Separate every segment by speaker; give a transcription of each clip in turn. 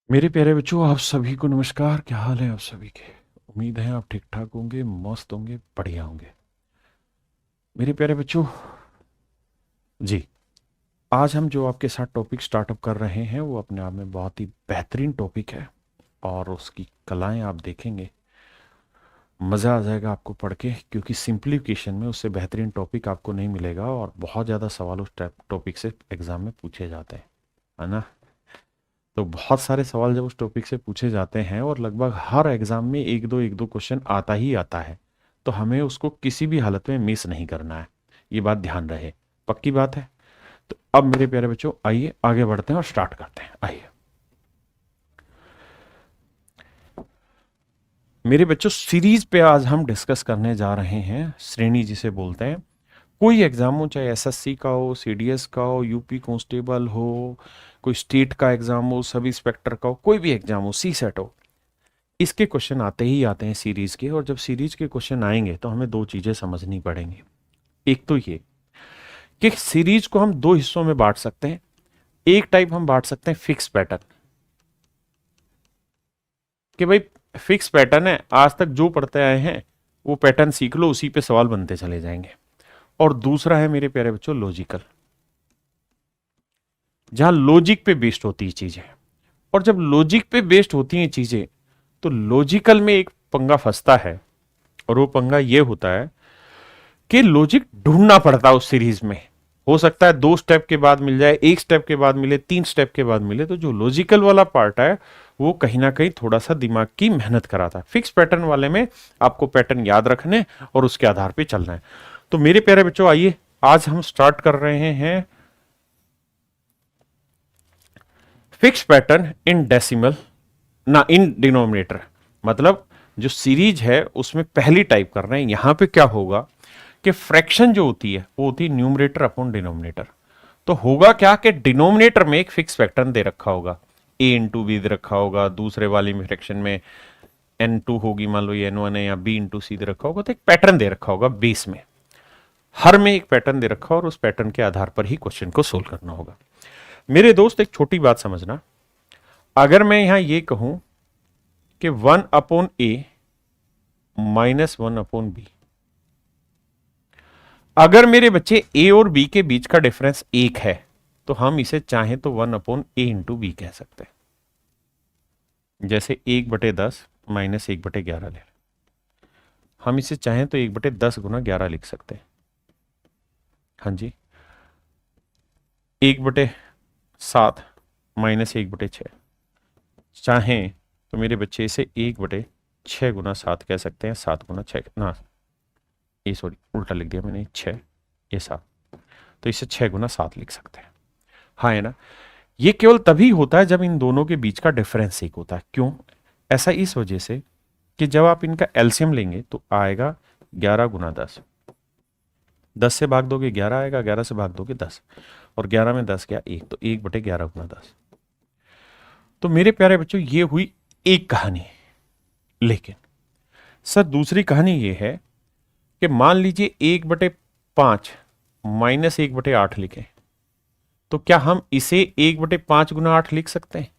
Speaker 1: मेरे प्यारे बच्चों, आप सभी को नमस्कार। क्या हाल है आप सभी के? उम्मीद है आप ठीक ठाक होंगे, मस्त होंगे, बढ़िया होंगे। मेरे प्यारे बच्चों जी, आज हम जो आपके साथ टॉपिक स्टार्टअप कर रहे हैं वो अपने आप में बहुत ही बेहतरीन टॉपिक है और उसकी कलाएं आप देखेंगे, मज़ा आ जाएगा आपको पढ़ के, क्योंकि सिंप्लीफिकेशन में उससे बेहतरीन टॉपिक आपको नहीं मिलेगा और बहुत ज़्यादा सवाल उस टॉपिक से एग्ज़ाम में पूछे जाते हैं, है ना। तो बहुत सारे सवाल जब उस टॉपिक से पूछे जाते हैं और लगभग हर एग्जाम में एक दो क्वेश्चन आता ही आता है, तो हमें उसको किसी भी हालत में मिस नहीं करना है। ये बात ध्यान रहे, पक्की बात है। तो अब मेरे प्यारे बच्चों, आइए आगे बढ़ते हैं और स्टार्ट करते हैं। आइए मेरे बच्चों, सीरीज पे आज हम डिस्कस करने जा रहे हैं, श्रेणी जिसे बोलते हैं। कोई एग्जाम हो, चाहे एसएससी का हो, सीडीएस का हो, यूपी कांस्टेबल हो, कोई स्टेट का एग्जाम हो, सब इंस्पेक्टर का हो, कोई भी एग्जाम हो, सी सेट हो, इसके क्वेश्चन आते ही आते हैं सीरीज के। और जब सीरीज के क्वेश्चन आएंगे तो हमें दो चीजें समझनी पड़ेंगी। एक तो ये कि सीरीज को हम दो हिस्सों में बांट सकते हैं। एक टाइप हम बांट सकते हैं फिक्स पैटर्न, कि भाई फिक्स पैटर्न है, आज तक जो पढ़ते आए हैं वो पैटर्न सीख लो, उसी पे सवाल बनते चले जाएंगे। और दूसरा है मेरे प्यारे बच्चों लॉजिकल, जहां लॉजिक पे बेस्ड होती है चीजें। और जब लॉजिक पे बेस्ड होती हैं चीजें, तो लॉजिकल में एक पंगा फंसता है, और वो पंगा ये होता है कि लॉजिक ढूंढना पड़ता है उस सीरीज में। हो सकता है दो स्टेप के बाद मिल जाए, एक स्टेप के बाद मिले, तीन स्टेप के बाद मिले। तो जो लॉजिकल वाला पार्ट है वो कहीं ना कहीं थोड़ा सा दिमाग की मेहनत कराता है। फिक्स पैटर्न वाले में आपको पैटर्न याद रखने और उसके आधार पर चलना है। तो मेरे प्यारे बच्चों, आइए आज हम स्टार्ट कर रहे हैं फिक्स पैटर्न इन डेसिमल, ना इन डिनोमिनेटर। मतलब जो सीरीज है उसमें पहली टाइप कर रहे हैं। यहां पे क्या होगा कि फ्रैक्शन जो होती है वो होती है न्यूमरेटर अपॉन डिनोमिनेटर। तो होगा क्या कि डिनोमिनेटर में एक फिक्स पैटर्न दे रखा होगा, ए इंटू बी दे रखा होगा, दूसरे वाली में फ्रैक्शन में एन टू होगी, मान लो ये एन वन है, या बी इंटू सी दे रखा होगा। तो एक पैटर्न दे रखा होगा बेस में, हर में एक पैटर्न दे रखा, और उस पैटर्न के आधार पर ही क्वेश्चन को सोल्व करना होगा। मेरे दोस्त, एक छोटी बात समझना, अगर मैं यहां ये कहूं कि 1/a -1/b, अगर मेरे बच्चे ए और बी के बीच का डिफरेंस एक है, तो हम इसे चाहें तो 1/a/b कह सकते हैं। जैसे 1/10 -1/11 ले, हम इसे चाहें तो 1/10 गुना 11 लिख सकते हैं। हाँ जी, 1/7 -1/6, चाहें तो मेरे बच्चे इसे 1/6 गुना 7 कह सकते हैं। 7 गुना 6 ना, ये सॉरी उल्टा लिख दिया मैंने, 6 ये 7, तो इसे 6 गुना 7 लिख सकते हैं। हाँ है ना। ये केवल तभी होता है जब इन दोनों के बीच का डिफरेंस एक होता है। क्यों ऐसा? इस वजह से कि जब आप इनका एलसीएम लेंगे तो आएगा 11 गुना 10। 10 से भाग दोगे 11 आएगा, 11 से भाग दोगे 10, और 11 में 10 क्या, 1, तो 1/11 गुना 10। तो मेरे प्यारे बच्चों, ये हुई एक कहानी। लेकिन सर दूसरी कहानी ये है कि मान लीजिए 1/5 -1/8 लिखें, तो क्या हम इसे 1/5 गुना 8 लिख सकते हैं?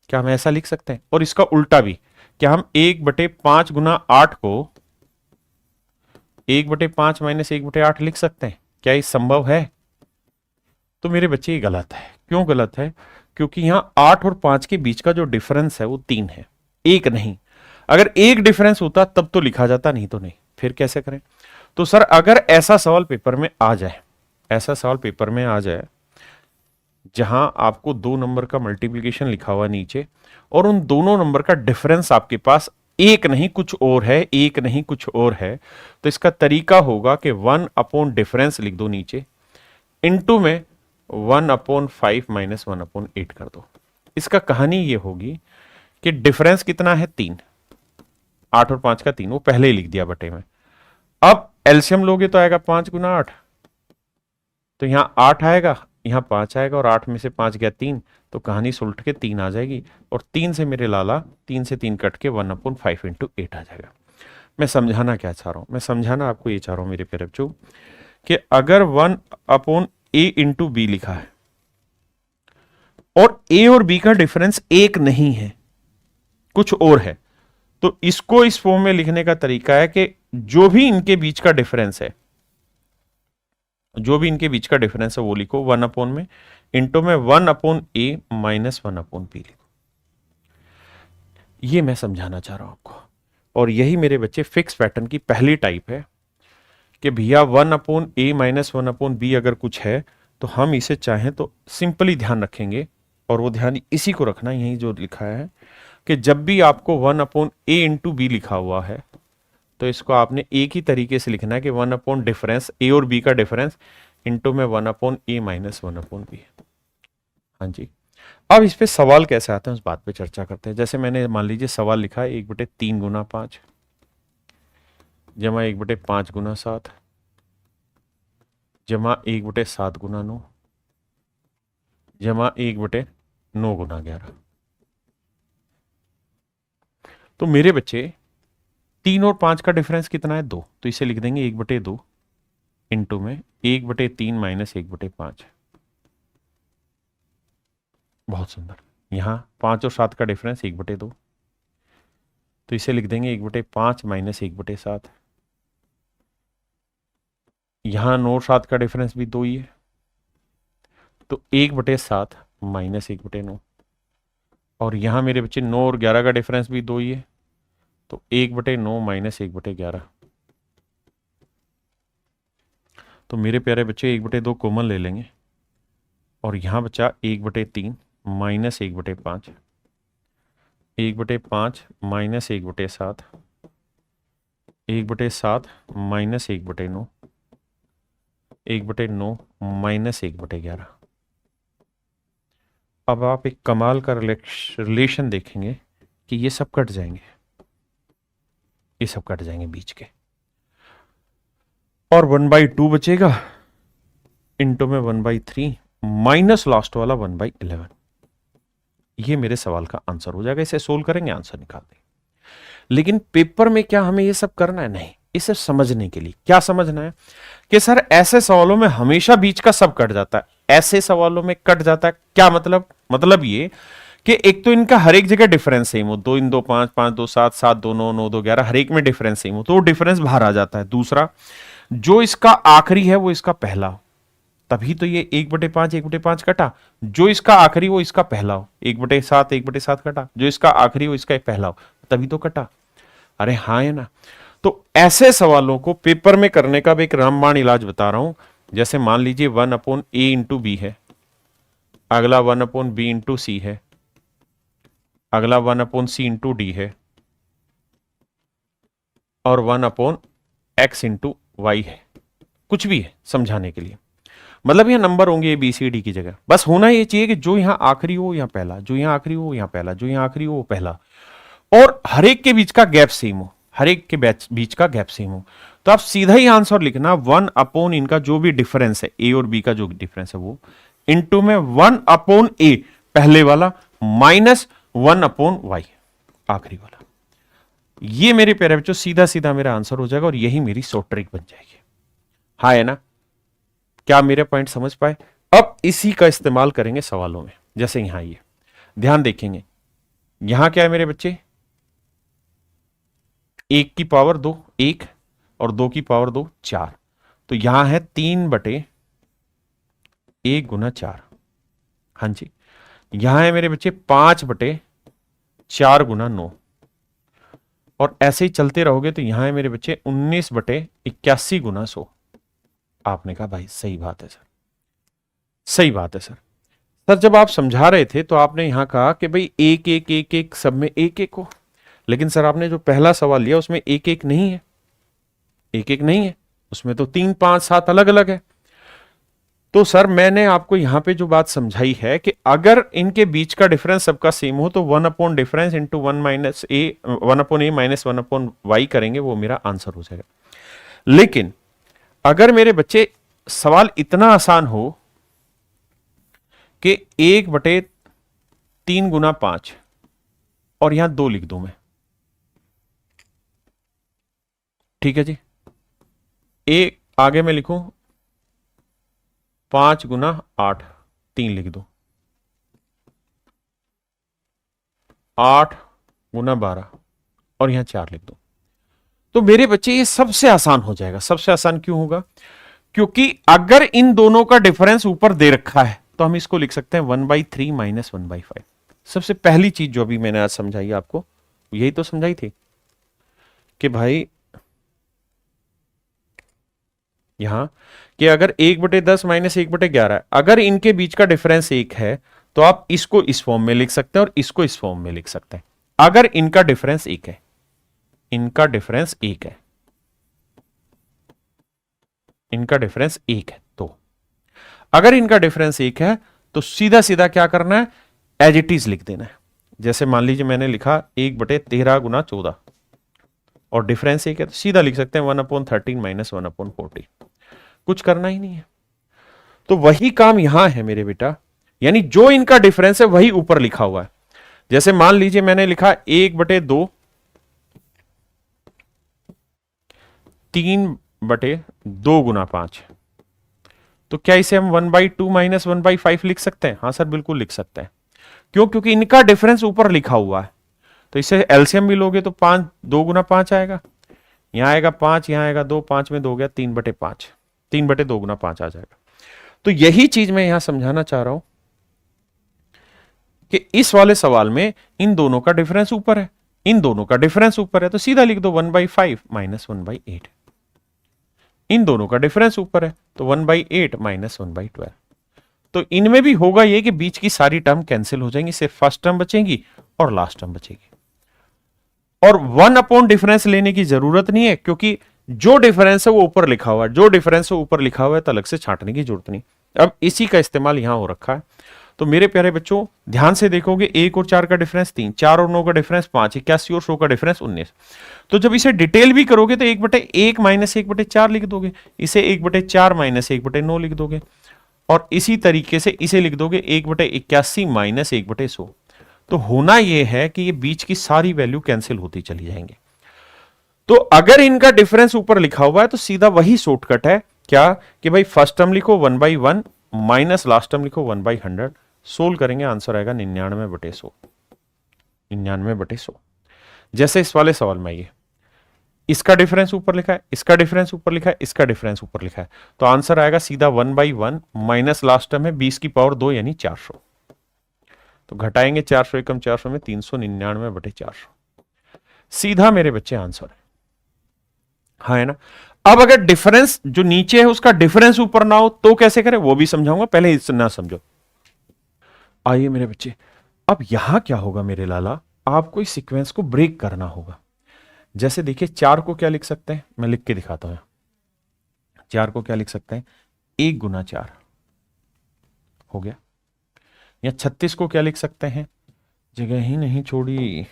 Speaker 1: क्या हम ऐसा लिख सकते हैं? और इसका उल्टा भी, क्या हम 1/5 गुना 8 को 1/5 -1/8 लिख सकते हैं? क्या ये संभव है? तो मेरे बच्चे ये गलत है। क्यों गलत है? क्योंकि यहां 8 और 5 के बीच का जो डिफरेंस है वो 3 है, एक नहीं। अगर एक डिफरेंस होता तब तो लिखा जाता, नहीं तो नहीं। फिर कैसे करें? तो सर अगर ऐसा सवाल पेपर में आ जाए, ऐसा सवाल पेपर में आ जाए जहां आपको 2 नंबर का मल्टीप्लीकेशन लिखा हुआ नीचे, और उन दोनों नंबर का डिफरेंस आपके पास एक नहीं कुछ और है, एक नहीं कुछ और है, तो इसका तरीका होगा कि 1 डिफरेंस लिख दो नीचे, इनटू में 1/5 -1/8 कर दो। इसका कहानी ये होगी कि डिफरेंस कितना है, 3, 8 और 5 का 3, वो पहले ही लिख दिया बटे में। अब एलसीएम लोगे तो आएगा 5 गुना 8, तो यहां 8 आएगा, यहां 5 आएगा, और 8 में से 5 गया 3, तो कहानी सुलट के 3 आ जाएगी। और 3 से मेरे लाला, 3 से 3 कट के 1/5 इंटू 8 आ जाएगा। मैं समझाना क्या चाह रहा हूं? मैं समझाना आपको ये चाह रहा हूं मेरे प्यारे बच्चों, कि अगर 1/a इंटू बी लिखा है और ए और बी का डिफरेंस एक नहीं है, कुछ और है। तो इसको इस फॉर्म में लिखने का तरीका है कि जो भी इनके बीच का डिफरेंस है, जो भी इनके बीच का डिफरेंस है वो लिखो 1 अपॉन में, इंटू में 1 अपॉन ए माइनस 1 अपॉन बी लिखो। ये मैं समझाना चाह रहा हूं आपको, और यही मेरे बच्चे फिक्स पैटर्न की पहली टाइप है कि भैया 1 अपॉन ए माइनस 1 अपॉन बी अगर कुछ है तो हम इसे चाहें तो सिंपली ध्यान रखेंगे, और वो ध्यान इसी को रखना, यही जो लिखा है कि जब भी आपको 1 अपॉन ए इंटू बी लिखा हुआ है तो इसको आपने एक ही तरीके से लिखना है कि 1 अपॉन डिफरेंस ए और बी का डिफरेंस इंटू में 1 अपॉन ए माइनस 1 अपॉन बी। हाँ जी, अब इस पे सवाल कैसे आते हैं उस बात पे चर्चा करते हैं। जैसे मैंने मान लीजिए सवाल लिखा है 1/3 गुना 5 जमा 1/5 गुना 7 जमा 1/7 गुना 9 जमा 1/9 गुना 11। तो मेरे बच्चे 3 और 5 का डिफरेंस कितना है? 2, तो इसे लिख देंगे 1/2 इंटू में 1/3 माइनस 1/5। बहुत सुंदर। यहां 5 और 7 का डिफरेंस 1/2, तो इसे लिख देंगे 1/5 माइनस 1/7। यहां 9 और 7 का डिफरेंस भी 2 ही है, तो 1/7 माइनस 1/9। और यहां मेरे बच्चे 9 और 11 का डिफरेंस भी 2 ही है, तो 1/9 माइनस 1/11। तो मेरे प्यारे बच्चे 1/2 कॉमन ले लेंगे, और यहां बचा 1/3 माइनस 1/5, 1/5 माइनस 1/7, 1/7 माइनस 1/9, 1/9 माइनस 1/11। अब आप एक कमाल का रिलेशन देखेंगे कि ये सब कट जाएंगे, ये सब कट जाएंगे बीच के, और 1/2 बचेगा इंटू में 1/3 माइनस लास्ट वाला 1/11। ये मेरे सवाल का आंसर हो जाएगा। इसे सोल्व करेंगे, आंसर निकाल देंगे। लेकिन पेपर में क्या हमें ये सब करना है? नहीं, इसे समझने के लिए क्या समझना है कि सर ऐसे सवालों में हमेशा बीच का सब कट जाता है, ऐसे सवालों में कट जाता है। क्या मतलब ये कि एक तो इनका हर एक जगह डिफरेंस सेम हो, 2 इन 2 5, 5 2 7, 7 2 9, 9 2 11, हर एक में डिफरेंस सेम हो, तो वो डिफरेंस बाहर आ जाता है। दूसरा, जो इसका आखिरी है वो इसका पहला हो, तभी तो ये 1/5 1/5 कटा। जो इसका आखिरी वो इसका पहला हो, 1/7 1/7 कटा, जो इसका आखिरी हो इसका पहला हो, तभी तो कटा। अरे हाँ है ना। तो ऐसे सवालों को पेपर में करने का भी एक रामबाण इलाज बता रहा हूं। जैसे मान लीजिए 1 अपॉन ए इंटू बी है, अगला 1 अपॉन बी इंटू सी है, अगला 1 अपॉन सी इंटू डी है, और 1 अपॉन एक्स इंटू वाई है। कुछ भी है समझाने के लिए, मतलब ये नंबर होंगे बी सी डी की जगह। बस होना ये चाहिए कि जो यहां आखिरी हो यहां पहला, जो यहां आखिरी हो यहां पहला, जो यहां आखिरी हो वो पहला, और हर एक के बीच का गैप सेम हो, हर एक के बीच का गैप सेम हो। तो आप सीधा ही आंसर लिखना 1 अपॉन इनका जो भी डिफरेंस है, ए और बी का जो डिफरेंस है वो, इंटू में 1 अपॉन ए पहले वाला माइनस 1 अपॉन वाई आखिरी वाला। ये मेरे प्यारे बच्चों सीधा सीधा मेरा आंसर हो जाएगा, और यही मेरी शॉर्ट ट्रिक बन जाएगी। हाँ है ना? क्या मेरे पॉइंट समझ पाए? अब इसी का इस्तेमाल करेंगे सवालों में। जैसे यहां ये ध्यान देखेंगे, यहां क्या है मेरे बच्चे? 1 की पावर 2 1, और 2 की पावर 2 4। तो यहां है 3/1 गुना 4। हाँ जी, यहां है मेरे बच्चे 5/4 गुना 9, और ऐसे ही चलते रहोगे तो यहां है मेरे बच्चे 19/81 गुना 100। आपने कहा भाई सही बात है सर, सही बात है सर। सर जब आप समझा रहे थे तो आपने यहां कहा कि भाई 1 1 1 1 सब में 1 1 हो, लेकिन सर आपने जो पहला सवाल लिया उसमें 1 1 नहीं है, 1 1 नहीं है, उसमें तो 3 5 7 अलग अलग है। तो सर मैंने आपको यहां पे जो बात समझाई है कि अगर इनके बीच का डिफरेंस सबका सेम हो तो 1 अपॉन डिफरेंस इंटू 1 माइनस ए, 1 अपॉन ए माइनस 1 अपॉन वाई करेंगे, वो मेरा आंसर हो जाएगा। लेकिन अगर मेरे बच्चे सवाल इतना आसान हो कि 1/3 गुना 5, और यहां 2 लिख दूं मैं, ठीक है जी। एक आगे मैं लिखूं 5 गुना 8, 3 लिख दो, 8 गुना 12 और यहां 4 लिख दो। तो मेरे बच्चे ये सबसे आसान हो जाएगा। सबसे आसान क्यों होगा? क्योंकि अगर इन दोनों का डिफरेंस ऊपर दे रखा है तो हम इसको लिख सकते हैं 1/3 माइनस 1/5। सबसे पहली चीज जो अभी मैंने आज समझाई आपको, यही तो समझाई थी कि भाई यहां कि अगर 1/10 माइनस 1/11, अगर इनके बीच का डिफरेंस 1 है तो आप इसको इस फॉर्म में लिख सकते हैं और इसको इस फॉर्म में लिख सकते हैं। अगर इनका डिफरेंस 1 है, इनका डिफरेंस 1 है, इनका डिफरेंस 1 है, तो अगर इनका डिफरेंस 1 है तो सीधा सीधा क्या करना है, एज इट इज लिख देना है। जैसे मान लीजिए मैंने लिखा 1/13 गुना 14 और डिफरेंस 1 है तो सीधा लिख सकते हैं 1/13 माइनस 1/14। कुछ करना ही नहीं है। तो वही काम यहां है मेरे बेटा, यानी जो इनका डिफरेंस है वही ऊपर लिखा हुआ है। जैसे मान लीजिए मैंने लिखा 1/2 3/2 गुना 5, तो क्या इसे हम 1/2 माइनस 1/5 लिख सकते हैं? हाँ सर बिल्कुल लिख सकते हैं। क्यों? क्योंकि इनका डिफरेंस ऊपर लिखा हुआ है। तो इसे एलसीएम भी लोगे तो 5 2 गुना 5 आएगा, यहां आएगा 5, यहां आएगा 2, 5 में 2 गया 3/5, 3/2 गुना 5 आ जाएगा। तो यही चीज मैं यहां समझाना चाह रहा हूं कि इस वाले सवाल में इन दोनों का डिफरेंस ऊपर है, इन दोनों का डिफरेंस ऊपर है तो सीधा लिख दो 1/5 माइनस 1/8। इन दोनों का डिफरेंस ऊपर है तो 1/8 माइनस 1/12। तो इनमें भी होगा ये कि बीच की सारी टर्म कैंसिल हो जाएंगी, सिर्फ फर्स्ट टर्म बचेगी और लास्ट टर्म बचेगी। और 1 डिफरेंस लेने की जरूरत नहीं है क्योंकि जो डिफरेंस है वो ऊपर लिखा हुआ है, जो डिफरेंस है ऊपर लिखा हुआ है तो अलग से छांटने की जरूरत नहीं। अब इसी का इस्तेमाल यहां हो रखा है। तो मेरे प्यारे बच्चों ध्यान से देखोगे, 1 और 4 का डिफरेंस 3, 4 और 9 का डिफरेंस 5, 81 और 100 का डिफरेंस 19। तो जब इसे डिटेल भी करोगे तो 1/1 माइनस 1/4 लिख दोगे, इसे 1/4 माइनस 1/9 लिख दोगे और इसी तरीके से इसे लिख दोगे 1/81 माइनस 1/100। तो होना यह है कि ये बीच की सारी वैल्यू कैंसिल होती चली जाएंगे। तो अगर इनका डिफरेंस ऊपर लिखा हुआ है तो सीधा वही शॉर्टकट है, क्या कि भाई फर्स्ट टर्म लिखो 1/1 माइनस लास्ट टर्म लिखो 1/100। सोल्व करेंगे आंसर आएगा 99/100, 99/100। जैसे इस वाले सवाल में ये इसका डिफरेंस ऊपर लिखा है, इसका डिफरेंस ऊपर लिखा है, इसका डिफरेंस ऊपर लिखा है, तो आंसर आएगा सीधा 1/1 माइनस लास्ट टर्म है 20 की पावर 2 यानी 400। तो घटाएंगे 400 एकम 400 में 399/400। सीधा मेरे बच्चे आंसर है। हाँ है ना। अब अगर डिफरेंस जो नीचे है उसका डिफरेंस ऊपर ना हो तो कैसे करें वो भी समझाऊंगा, पहले इसे ना समझो। आइए मेरे बच्चे, अब यहां क्या होगा मेरे लाला, आपको इस सीक्वेंस को ब्रेक करना होगा। जैसे देखिए 4 को क्या लिख सकते हैं, मैं लिख के दिखाता हूं। 4 को क्या लिख सकते हैं, 1 गुना 4 हो गया। या 36 को क्या लिख सकते हैं, जगह ही नहीं छोड़ी,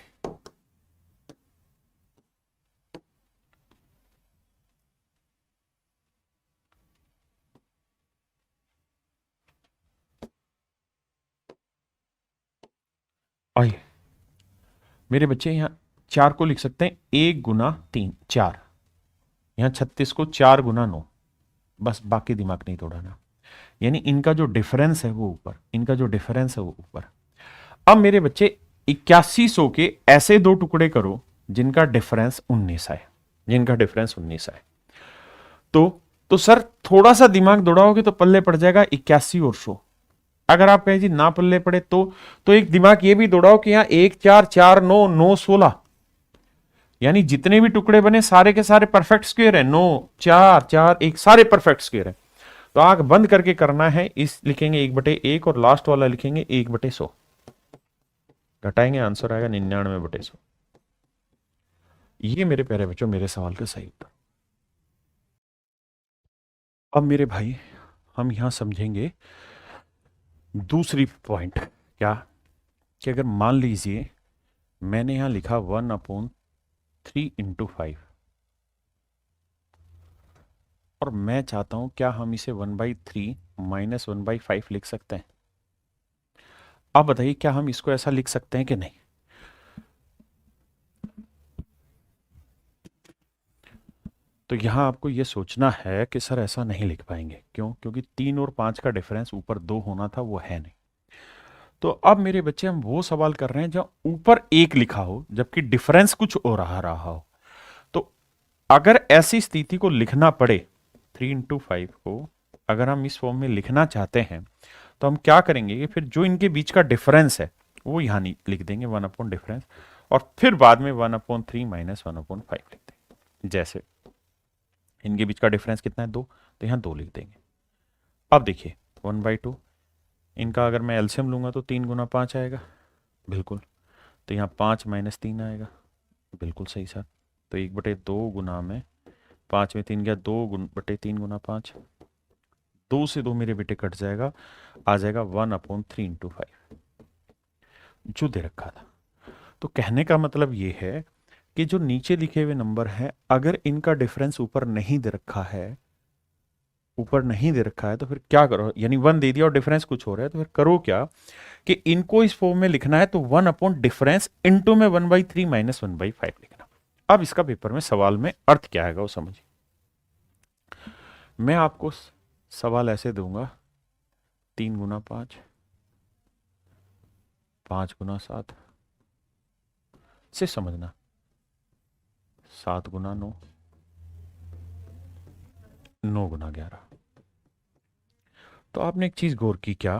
Speaker 1: आइए मेरे बच्चे यहां 4 को लिख सकते हैं 1 गुना 3 4, यहां 36 को 4 गुना 9, बस बाकी दिमाग नहीं तोड़ाना। यानी इनका जो डिफरेंस है वो ऊपर, इनका जो डिफरेंस है वो ऊपर। अब मेरे बच्चे 8100 के ऐसे दो टुकड़े करो जिनका डिफरेंस 19 है, जिनका डिफरेंस 19 है। तो सर थोड़ा सा दिमाग दौड़ाओगे तो पल्ले पड़ जाएगा 81 और 100। अगर आप कहें जी ना पल्ले पड़े तो एक दिमाग ये भी दौड़ाओ कि यहां 1 4 4 9 9 16, यानी जितने भी टुकड़े बने सारे के सारे परफेक्ट स्क्वायर है, 9 4 4 1 सारे परफेक्ट स्क्वायर है। तो आंख बंद करके करना है, इस लिखेंगे 1/1 और लास्ट वाला लिखेंगे 1/100, घटाएंगे आंसर आएगा 99/100। ये मेरे प्यारे बच्चों मेरे सवाल का सही उत्तर। अब मेरे भाई हम यहां समझेंगे दूसरी पॉइंट, क्या कि अगर मान लीजिए मैंने यहां लिखा 1/3 × 5 और मैं चाहता हूं क्या हम इसे 1/3 माइनस 1/5 लिख सकते हैं? आप बताइए क्या हम इसको ऐसा लिख सकते हैं कि नहीं? तो यहां आपको यह सोचना है कि सर ऐसा नहीं लिख पाएंगे। क्यों? क्योंकि 3 और 5 का डिफरेंस ऊपर 2 होना था, वो है नहीं। तो अब मेरे बच्चे हम वो सवाल कर रहे हैं जहां ऊपर एक लिखा हो जबकि डिफरेंस कुछ और रहा हो। तो अगर ऐसी स्थिति को लिखना पड़े 3 into 5 को अगर हम इस फॉर्म में लिखना चाहते हैं तो हम क्या करेंगे कि फिर जो इनके बीच का डिफरेंस है वो यहां लिख देंगे 1 अपॉन डिफरेंस, और फिर बाद में 1/3 माइनस 1/5 लिख देंगे। जैसे इनके बीच का डिफरेंस कितना है 2, तो यहां 2 लिख देंगे। अब देखिए 1/2 इनका अगर मैं एलसीएम लूंगा तो 3 गुना 5 आएगा, बिल्कुल। तो यहाँ 5 माइनस 3 आएगा, बिल्कुल सही सर। तो 1/2 गुना में 5 में 3 गया, 2/3 गुना 5, 2 से 2 मेरे बेटे कट जाएगा, आ जाएगा 1/3 into 5 जो दे रखा था। तो कहने का मतलब ये है कि जो नीचे लिखे हुए नंबर हैं अगर इनका डिफरेंस ऊपर नहीं दे रखा है, तो फिर क्या करो, यानी 1 दे दिया और डिफरेंस कुछ हो रहा है, तो फिर करो क्या कि इनको इस फॉर्म में लिखना है तो 1/डिफरेंस इंटू में 1/3 माइनस 1/5 लिखना। अब इसका पेपर में सवाल में अर्थ क्या आएगा वो समझिए। मैं आपको सवाल ऐसे दूंगा 3 गुना 5, 5 गुना 7 से समझना, 7 गुना 9, 9 गुना 11। तो आपने एक चीज गौर की क्या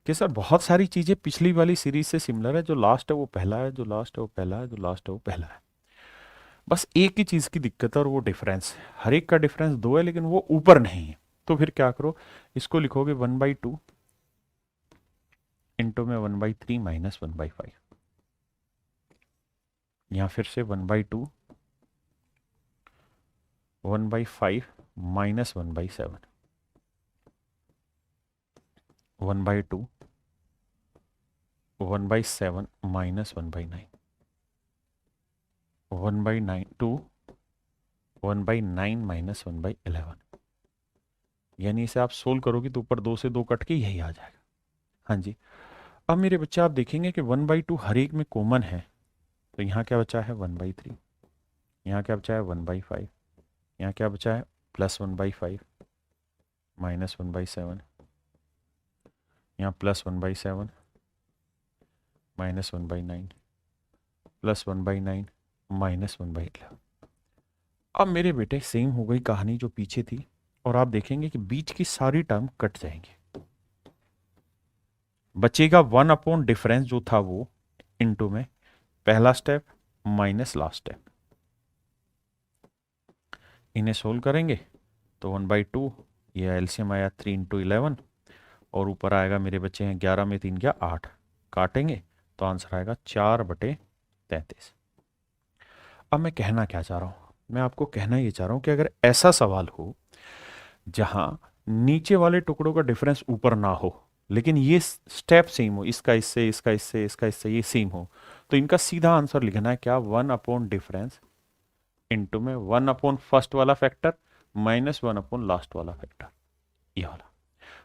Speaker 1: कि सर बहुत सारी चीजें पिछली वाली सीरीज से सिमिलर है, जो लास्ट है वो पहला है, जो लास्ट है वो पहला है, जो लास्ट है वो पहला है। बस एक ही चीज की दिक्कत है और वो डिफरेंस है, हर एक का डिफरेंस 2 है लेकिन वो ऊपर नहीं है। तो फिर क्या करो, इसको लिखोगे 1/2 इंटू में 1/3 माइनस 1/5, यहां फिर से 1/2 1/5 माइनस 1/7, 1/2 1/7 माइनस 1/9, 1/9 माइनस 1/11। यानी इसे आप सोल्व करोगे तो ऊपर 2 से 2 कट के यही आ जाएगा। हाँ जी। अब मेरे बच्चे आप देखेंगे कि 1/2 हर एक में कॉमन है, तो यहाँ क्या बचा है 1/3, यहाँ क्या बचा है 1/5, यहाँ क्या बचा है प्लस 1/5 माइनस 1/7, यहाँ प्लस 1/7 माइनस 1/9 प्लस 1/9 माइनस 1/11। अब मेरे बेटे सेम हो गई कहानी जो पीछे थी, और आप देखेंगे कि बीच की सारी टर्म कट जाएंगे, बचेगा 1 डिफरेंस जो था वो इनटू में पहला स्टेप माइनस लास्ट स्टेप। इन्हें सोल्व करेंगे तो 1/2, ये एलसीएम आया 3 into 11, और ऊपर आएगा मेरे बच्चे हैं 11 में 3 गया 8, काटेंगे तो आंसर आएगा 4/33। अब मैं कहना क्या चाह रहा हूं, मैं आपको कहना ये चाह रहा हूं कि अगर ऐसा सवाल हो जहां नीचे वाले टुकड़ों का डिफरेंस ऊपर ना हो लेकिन ये स्टेप सेम हो, इसका इससे इसका इससे इसका इससे ये सेम हो, तो इनका सीधा आंसर लिखना है क्या 1/डिफरेंस इंटू में 1/फर्स्ट वाला फैक्टर माइनस 1/लास्ट वाला फैक्टर, ये वाला।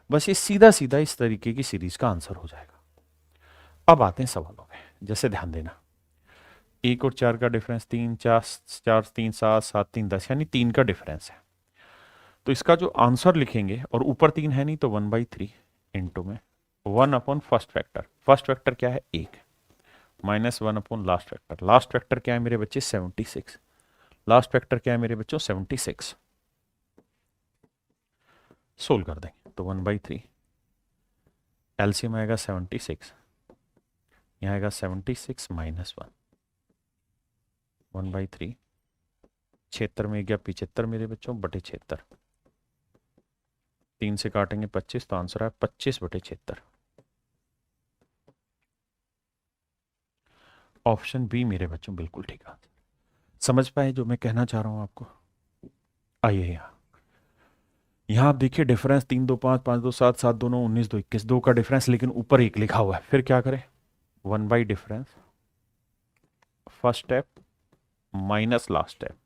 Speaker 1: बस ये सीधा सीधा इस तरीके की सीरीज का आंसर हो जाएगा। अब आते हैं सवालों में, जैसे ध्यान देना 1 और 4 का डिफरेंस 3, 4 4 3 7 7 3 10, यानी 3 का डिफरेंस है। तो इसका जो आंसर लिखेंगे, और ऊपर 3 है नहीं तो 1/3 इंटू में 1/फर्स्ट फैक्टर, फर्स्ट फैक्टर क्या है 1, माइनस 1/लास्ट फैक्टर, लास्ट फैक्टर क्या है मेरे बच्चे 76, लास्ट फैक्टर क्या है मेरे बच्चों 76। सोल्व कर देंगे तो 1/3 एलसीएम आएगा 76, यहाँ आएगा 76 माइनस 1, 1/3 76 में गया 75 मेरे बच्चों बटे 76, 3 से काटेंगे 25 तो आंसर है 25/76। ऑप्शन बी मेरे बच्चों बिल्कुल ठीक है। समझ पाए जो मैं कहना चाह रहा हूं आपको? आइए यहां आप देखिए डिफरेंस 3 2 5 5 2 7 7 2 9 19 2 21, 2 का डिफरेंस लेकिन ऊपर 1 लिखा हुआ है। फिर क्या करें 1/डिफरेंस first step minus last step,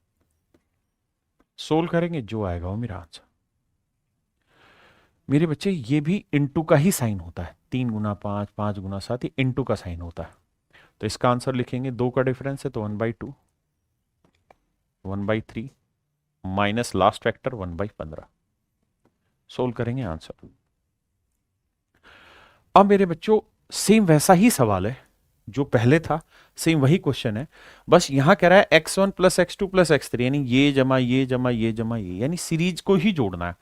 Speaker 1: solve करेंगे जो आएगा वो मेरा आंसर। मेरे बच्चे ये भी इनटू का ही साइन होता है, 3 गुना 5 5 गुना 7 ये इनटू का साइन होता है। तो इसका आंसर लिखेंगे 2 का डिफरेंस है तो 1/2 1/3 माइनस लास्ट फैक्टर 1/15, सोल्व करेंगे आंसर। अब मेरे बच्चों सेम वैसा ही सवाल है जो पहले था, सेम वही क्वेश्चन है, बस यहां कह रहा है x1 plus x2 plus x3, यानी ये जमा ये जमा ये जमा ये, यानी सीरीज को ही जोड़ना है।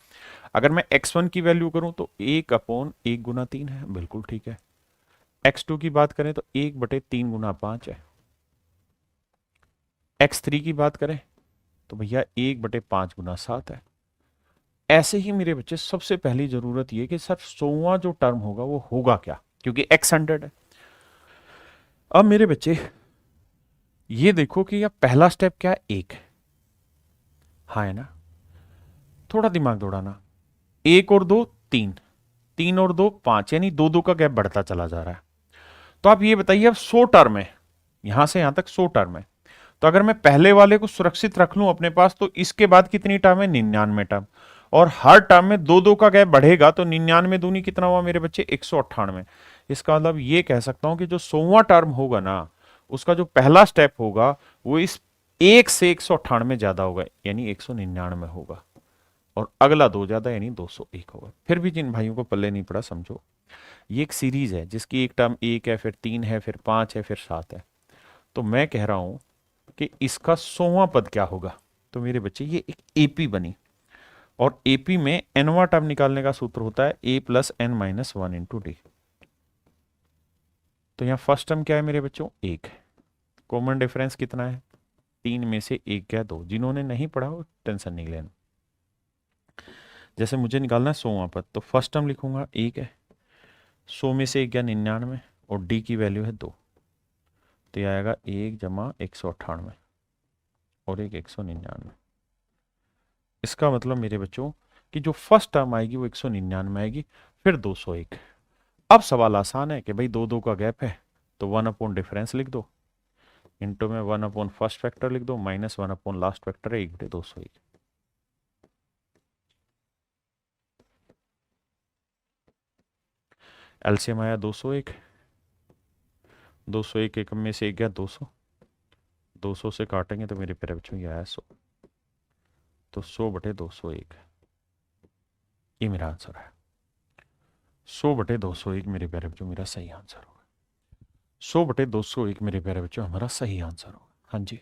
Speaker 1: अगर मैं x1 की वैल्यू करूं तो 1/1 गुना 3 है, बिल्कुल ठीक है। x2 की बात करें तो 1/3 गुना 5 है। x3 की बात करें तो भैया 1/5 गुना 7 है। ऐसे ही मेरे बच्चे सबसे पहली जरूरत ये कि सर 100वां जो टर्म होगा वो होगा क्या, क्योंकि x 100 है। अब मेरे बच्चे ये देखो कि यह पहला स्टेप क्या है, 1 है, हाँ है ना। थोड़ा दिमाग दौड़ाना, 1 और 2 3, 3 और 2 5, यानी 2 2 का गैप बढ़ता चला जा रहा है। तो आप ये बताइए अब 100 टर्म है, यहां से यहां तक 100 टर्म है, तो अगर मैं पहले वाले को सुरक्षित रख लूं अपने पास तो इसके बाद कितनी टर्म है, 99 टर्म। और हर टर्म में 2 2 का गैप बढ़ेगा तो 99 दूनी कितना हुआ मेरे बच्चे, 198। इसका मतलब ये कह सकता हूं कि जो 100वां टर्म होगा ना, उसका जो पहला स्टेप होगा वो इस 1 से 198 ज्यादा होगा, यानी 199 होगा, और अगला 2 ज्यादा यानी 201 होगा। फिर भी जिन भाइयों को पल्ले नहीं पड़ा समझो, ये एक सीरीज है जिसकी एक टर्म 1 है, फिर 3 है, फिर 5 है, फिर 7 है। तो मैं कह रहा हूं कि इसका 100वां पद क्या होगा। तो मेरे बच्चे ये एक एपी बनी, और एपी में एनवा टर्म निकालने का सूत्र होता है ए प्लस एन माइनस 1 × डी। तो यहां फर्स्ट टर्म क्या है मेरे बच्चों, 1 है। कॉमन डिफरेंस कितना है, 3 में से 1 गया 2। जिन्होंने नहीं पढ़ा वो टेंशन नहीं लेना। जैसे मुझे निकालना है 100वां पद, तो फर्स्ट टर्म लिखूंगा 1 है, 100 में से 1 गया 99, और डी की वैल्यू है 2, तो यह आएगा 1 जमा 198 और 199। इसका मतलब मेरे बच्चों कि जो फर्स्ट टर्म आएगी वो 199 आएगी, फिर 201। अब सवाल आसान है कि भाई 2 2 का गैप है, तो 1 अपॉन डिफरेंस लिख दो, इंटू में 1 अपॉन फर्स्ट फैक्टर लिख दो, माइनस 1 अपॉन लास्ट फैक्टर है 1/201। एलसीएम आया 201, 201 एक में से 1 गया 200, 200 से काटेंगे तो मेरे प्यारे बच्चों ये आया 100, तो 100/201, ये मेरा आंसर है। 100/201 मेरे प्यारे बच्चों मेरा सही आंसर होगा। 100/201 मेरे प्यारे बच्चों हमारा सही आंसर होगा। हाँ जी,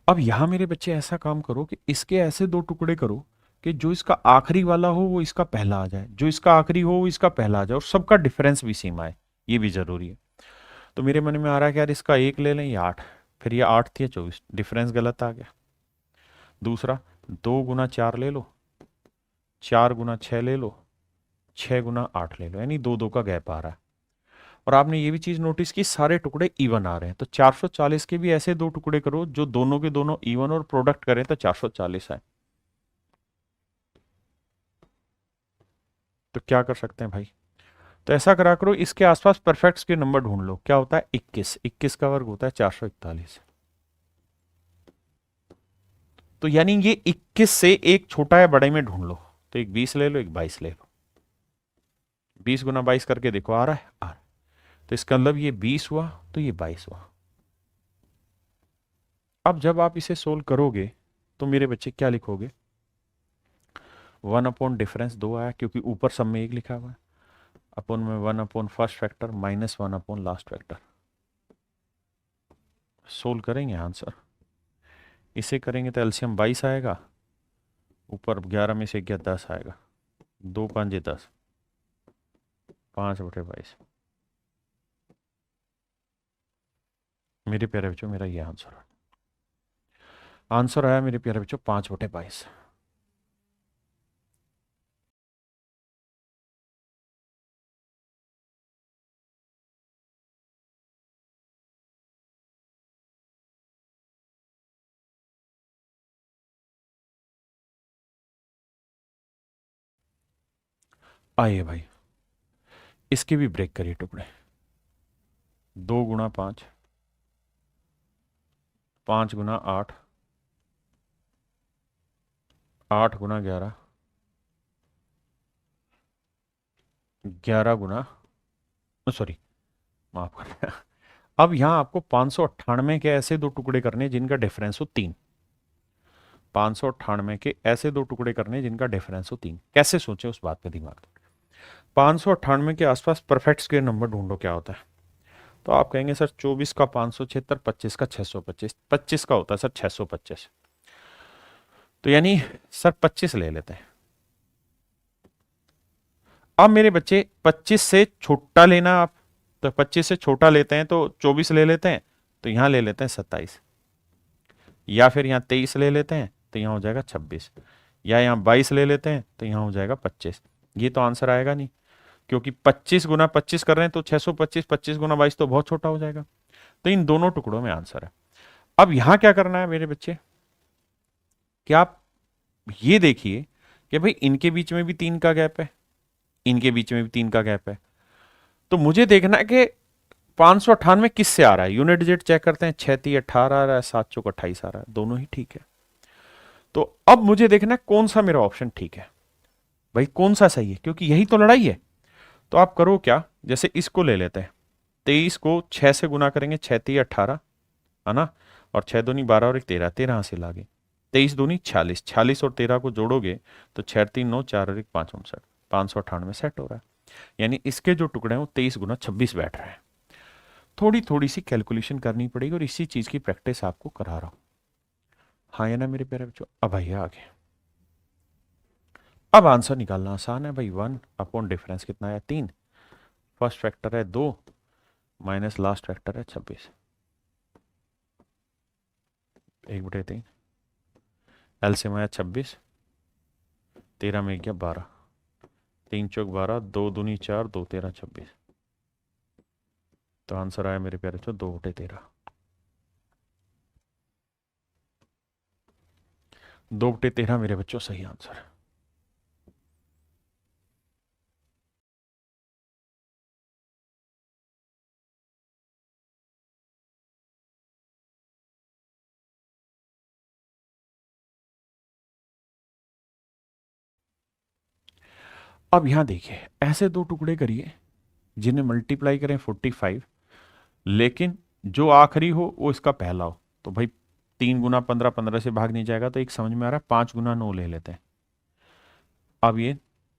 Speaker 1: अब यहां मेरे बच्चे ऐसा काम करो कि इसके ऐसे 2 टुकड़े करो कि जो इसका आखिरी वाला हो वो इसका पहला आ जाए, जो इसका आखिरी हो वो इसका पहला आ जाए, और सबका डिफरेंस भी सेम आए, ये भी जरूरी है। तो मेरे मन में आ रहा है कि यार इसका 1 ले लें या 8, फिर ये 8 थी या 24, डिफरेंस गलत आ गया। दूसरा 2 × 4 ले लो, 4 × 6 ले लो, 6 × 8 ले लो, यानी 2 2 का गैप आ रहा है। और आपने ये भी चीज नोटिस की सारे टुकड़े इवन आ रहे हैं, तो 440 के भी ऐसे 2 टुकड़े करो जो दोनों के दोनों इवन और प्रोडक्ट करें तो 440 आए। तो क्या कर सकते हैं भाई, तो ऐसा करा करो, इसके आसपास परफेक्ट्स के नंबर ढूंढ लो। क्या होता है 21, 21 का वर्ग होता है 441। तो यानी ये 21 से एक छोटा या बड़े में ढूंढ लो, तो एक 20 ले लो, एक 22 ले लो। 20 × 22 करके देखो आ रहा है, आ रहा है। तो इसका मतलब ये 20 हुआ तो ये 22 हुआ। अब जब आप इसे सोल्व करोगे तो मेरे बच्चे क्या लिखोगे, 1 अपॉन डिफरेंस 2 आया क्योंकि ऊपर सब में 1 लिखा हुआ है, अपॉन में 1 upon first factor minus 1 upon last factor. Solve करेंगे आंसर, इसे करेंगे तो एलसीएम 22 आएगा, ऊपर 11 में से 11 10 आएगा, 2 5 10, 5/22। मेरे प्यारे बच्चों मेरा ये आंसर है, आंसर आया मेरे प्यारे बच्चों 5/22। आइए भाई इसके भी ब्रेक करिए टुकड़े, 2 × 5, 5 × 8, 8 × 11, 11 गुना, सॉरी माफ करना, अब यहां आपको 598 के ऐसे दो टुकड़े करने जिनका डिफरेंस हो 3। 598 के ऐसे दो टुकड़े करने जिनका डिफरेंस हो 3। कैसे सोचे उस बात पे दिमाग। 598 के आसपास परफेक्ट स्क्वायर नंबर ढूंढो क्या होता है। तो आप कहेंगे सर 24 का 576, 25 का 625, 25 का होता है सर 625। तो यानी सर 25 ले लेते हैं। अब मेरे बच्चे 25 से छोटा लेना आप, तो 25 से छोटा लेते हैं तो 24 ले लेते हैं, तो यहां ले लेते हैं 27, या फिर यहाँ 23 ले लेते हैं तो यहाँ हो जाएगा 26, या यहाँ 22 ले लेते हैं तो यहाँ हो जाएगा 25। ये तो आंसर आएगा नहीं, क्योंकि 25 गुना 25 कर रहे हैं तो 625, 25 गुना 22 तो बहुत छोटा हो जाएगा। तो इन दोनों टुकड़ों में आंसर है। अब यहां क्या करना है मेरे बच्चे, कि आप ये देखिए कि भाई इनके बीच में भी 3 का गैप है, इनके बीच में भी 3 का गैप है, तो मुझे देखना है कि 598 किस से आ रहा है। यूनिट डिजिट चेक करते हैं, 6×3 18 आ रहा है, 7×4 28 आ रहा है, दोनों ही ठीक है। तो अब मुझे देखना है कौन सा मेरा ऑप्शन ठीक है, भाई कौन सा सही है, क्योंकि यही तो लड़ाई है। तो आप करो क्या, जैसे इसको ले लेते हैं, 23 को 6 से गुना करेंगे, 6×3 18, है ना, और 6 दूनी 12 और 1 13, 13 हासिल आ गए, 23 दूनी 46, 46 और 13 को जोड़ोगे तो 6 3 9 4 और 1 5 59, 598 सेट हो रहा है। यानी इसके जो टुकड़े हैं वो 23 गुना 26 बैठ रहे हैं। थोड़ी थोड़ी सी कैलकुलेशन करनी पड़ेगी और इसी चीज की प्रैक्टिस आपको करा रहा हूं। हाँ या ना मेरे प्यारे बच्चों, अब आइए आगे। अब आंसर निकालना आसान है भाई, 1 डिफरेंस कितना है 3, फर्स्ट फैक्टर है 2 माइनस लास्ट फैक्टर है 26, 1/3, एलसीएम आया 26, 13 में गया 12, 3×4 = 12, 2 दूनी 4, 2 13 26। तो आंसर आया मेरे प्यारे बच्चों 2/13। 2/13 मेरे बच्चों सही आंसर है। अब यहां देखिए, ऐसे दो टुकड़े करिए जिन्हें मल्टीप्लाई करें 45, लेकिन जो आखिरी हो वो इसका पहला हो। तो भाई 3×15, 15 से भाग नहीं जाएगा, तो एक समझ में आ रहा है, 5×9 ले लेते हैं। अब ये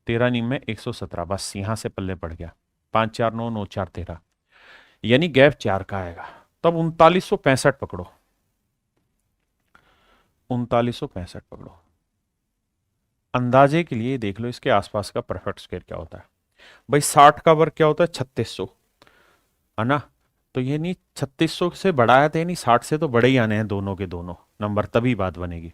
Speaker 1: 13 नीम में 117, बस यहां से पल्ले पड़ गया, 5×4 9, 9×4 13, यानी गैप 4 का आएगा। तब 3965 पकड़ो, 3965 पकड़ो। अंदाजे के लिए देख लो इसके आसपास का परफेक्ट स्क्वायर क्या होता है। भाई 60 का वर्ग क्या होता है 3600, है ना। तो ये नहीं 3600 से बड़ा है, तो ये नहीं 60 से तो बड़े ही आने हैं दोनों के दोनों नंबर, तभी बात बनेगी।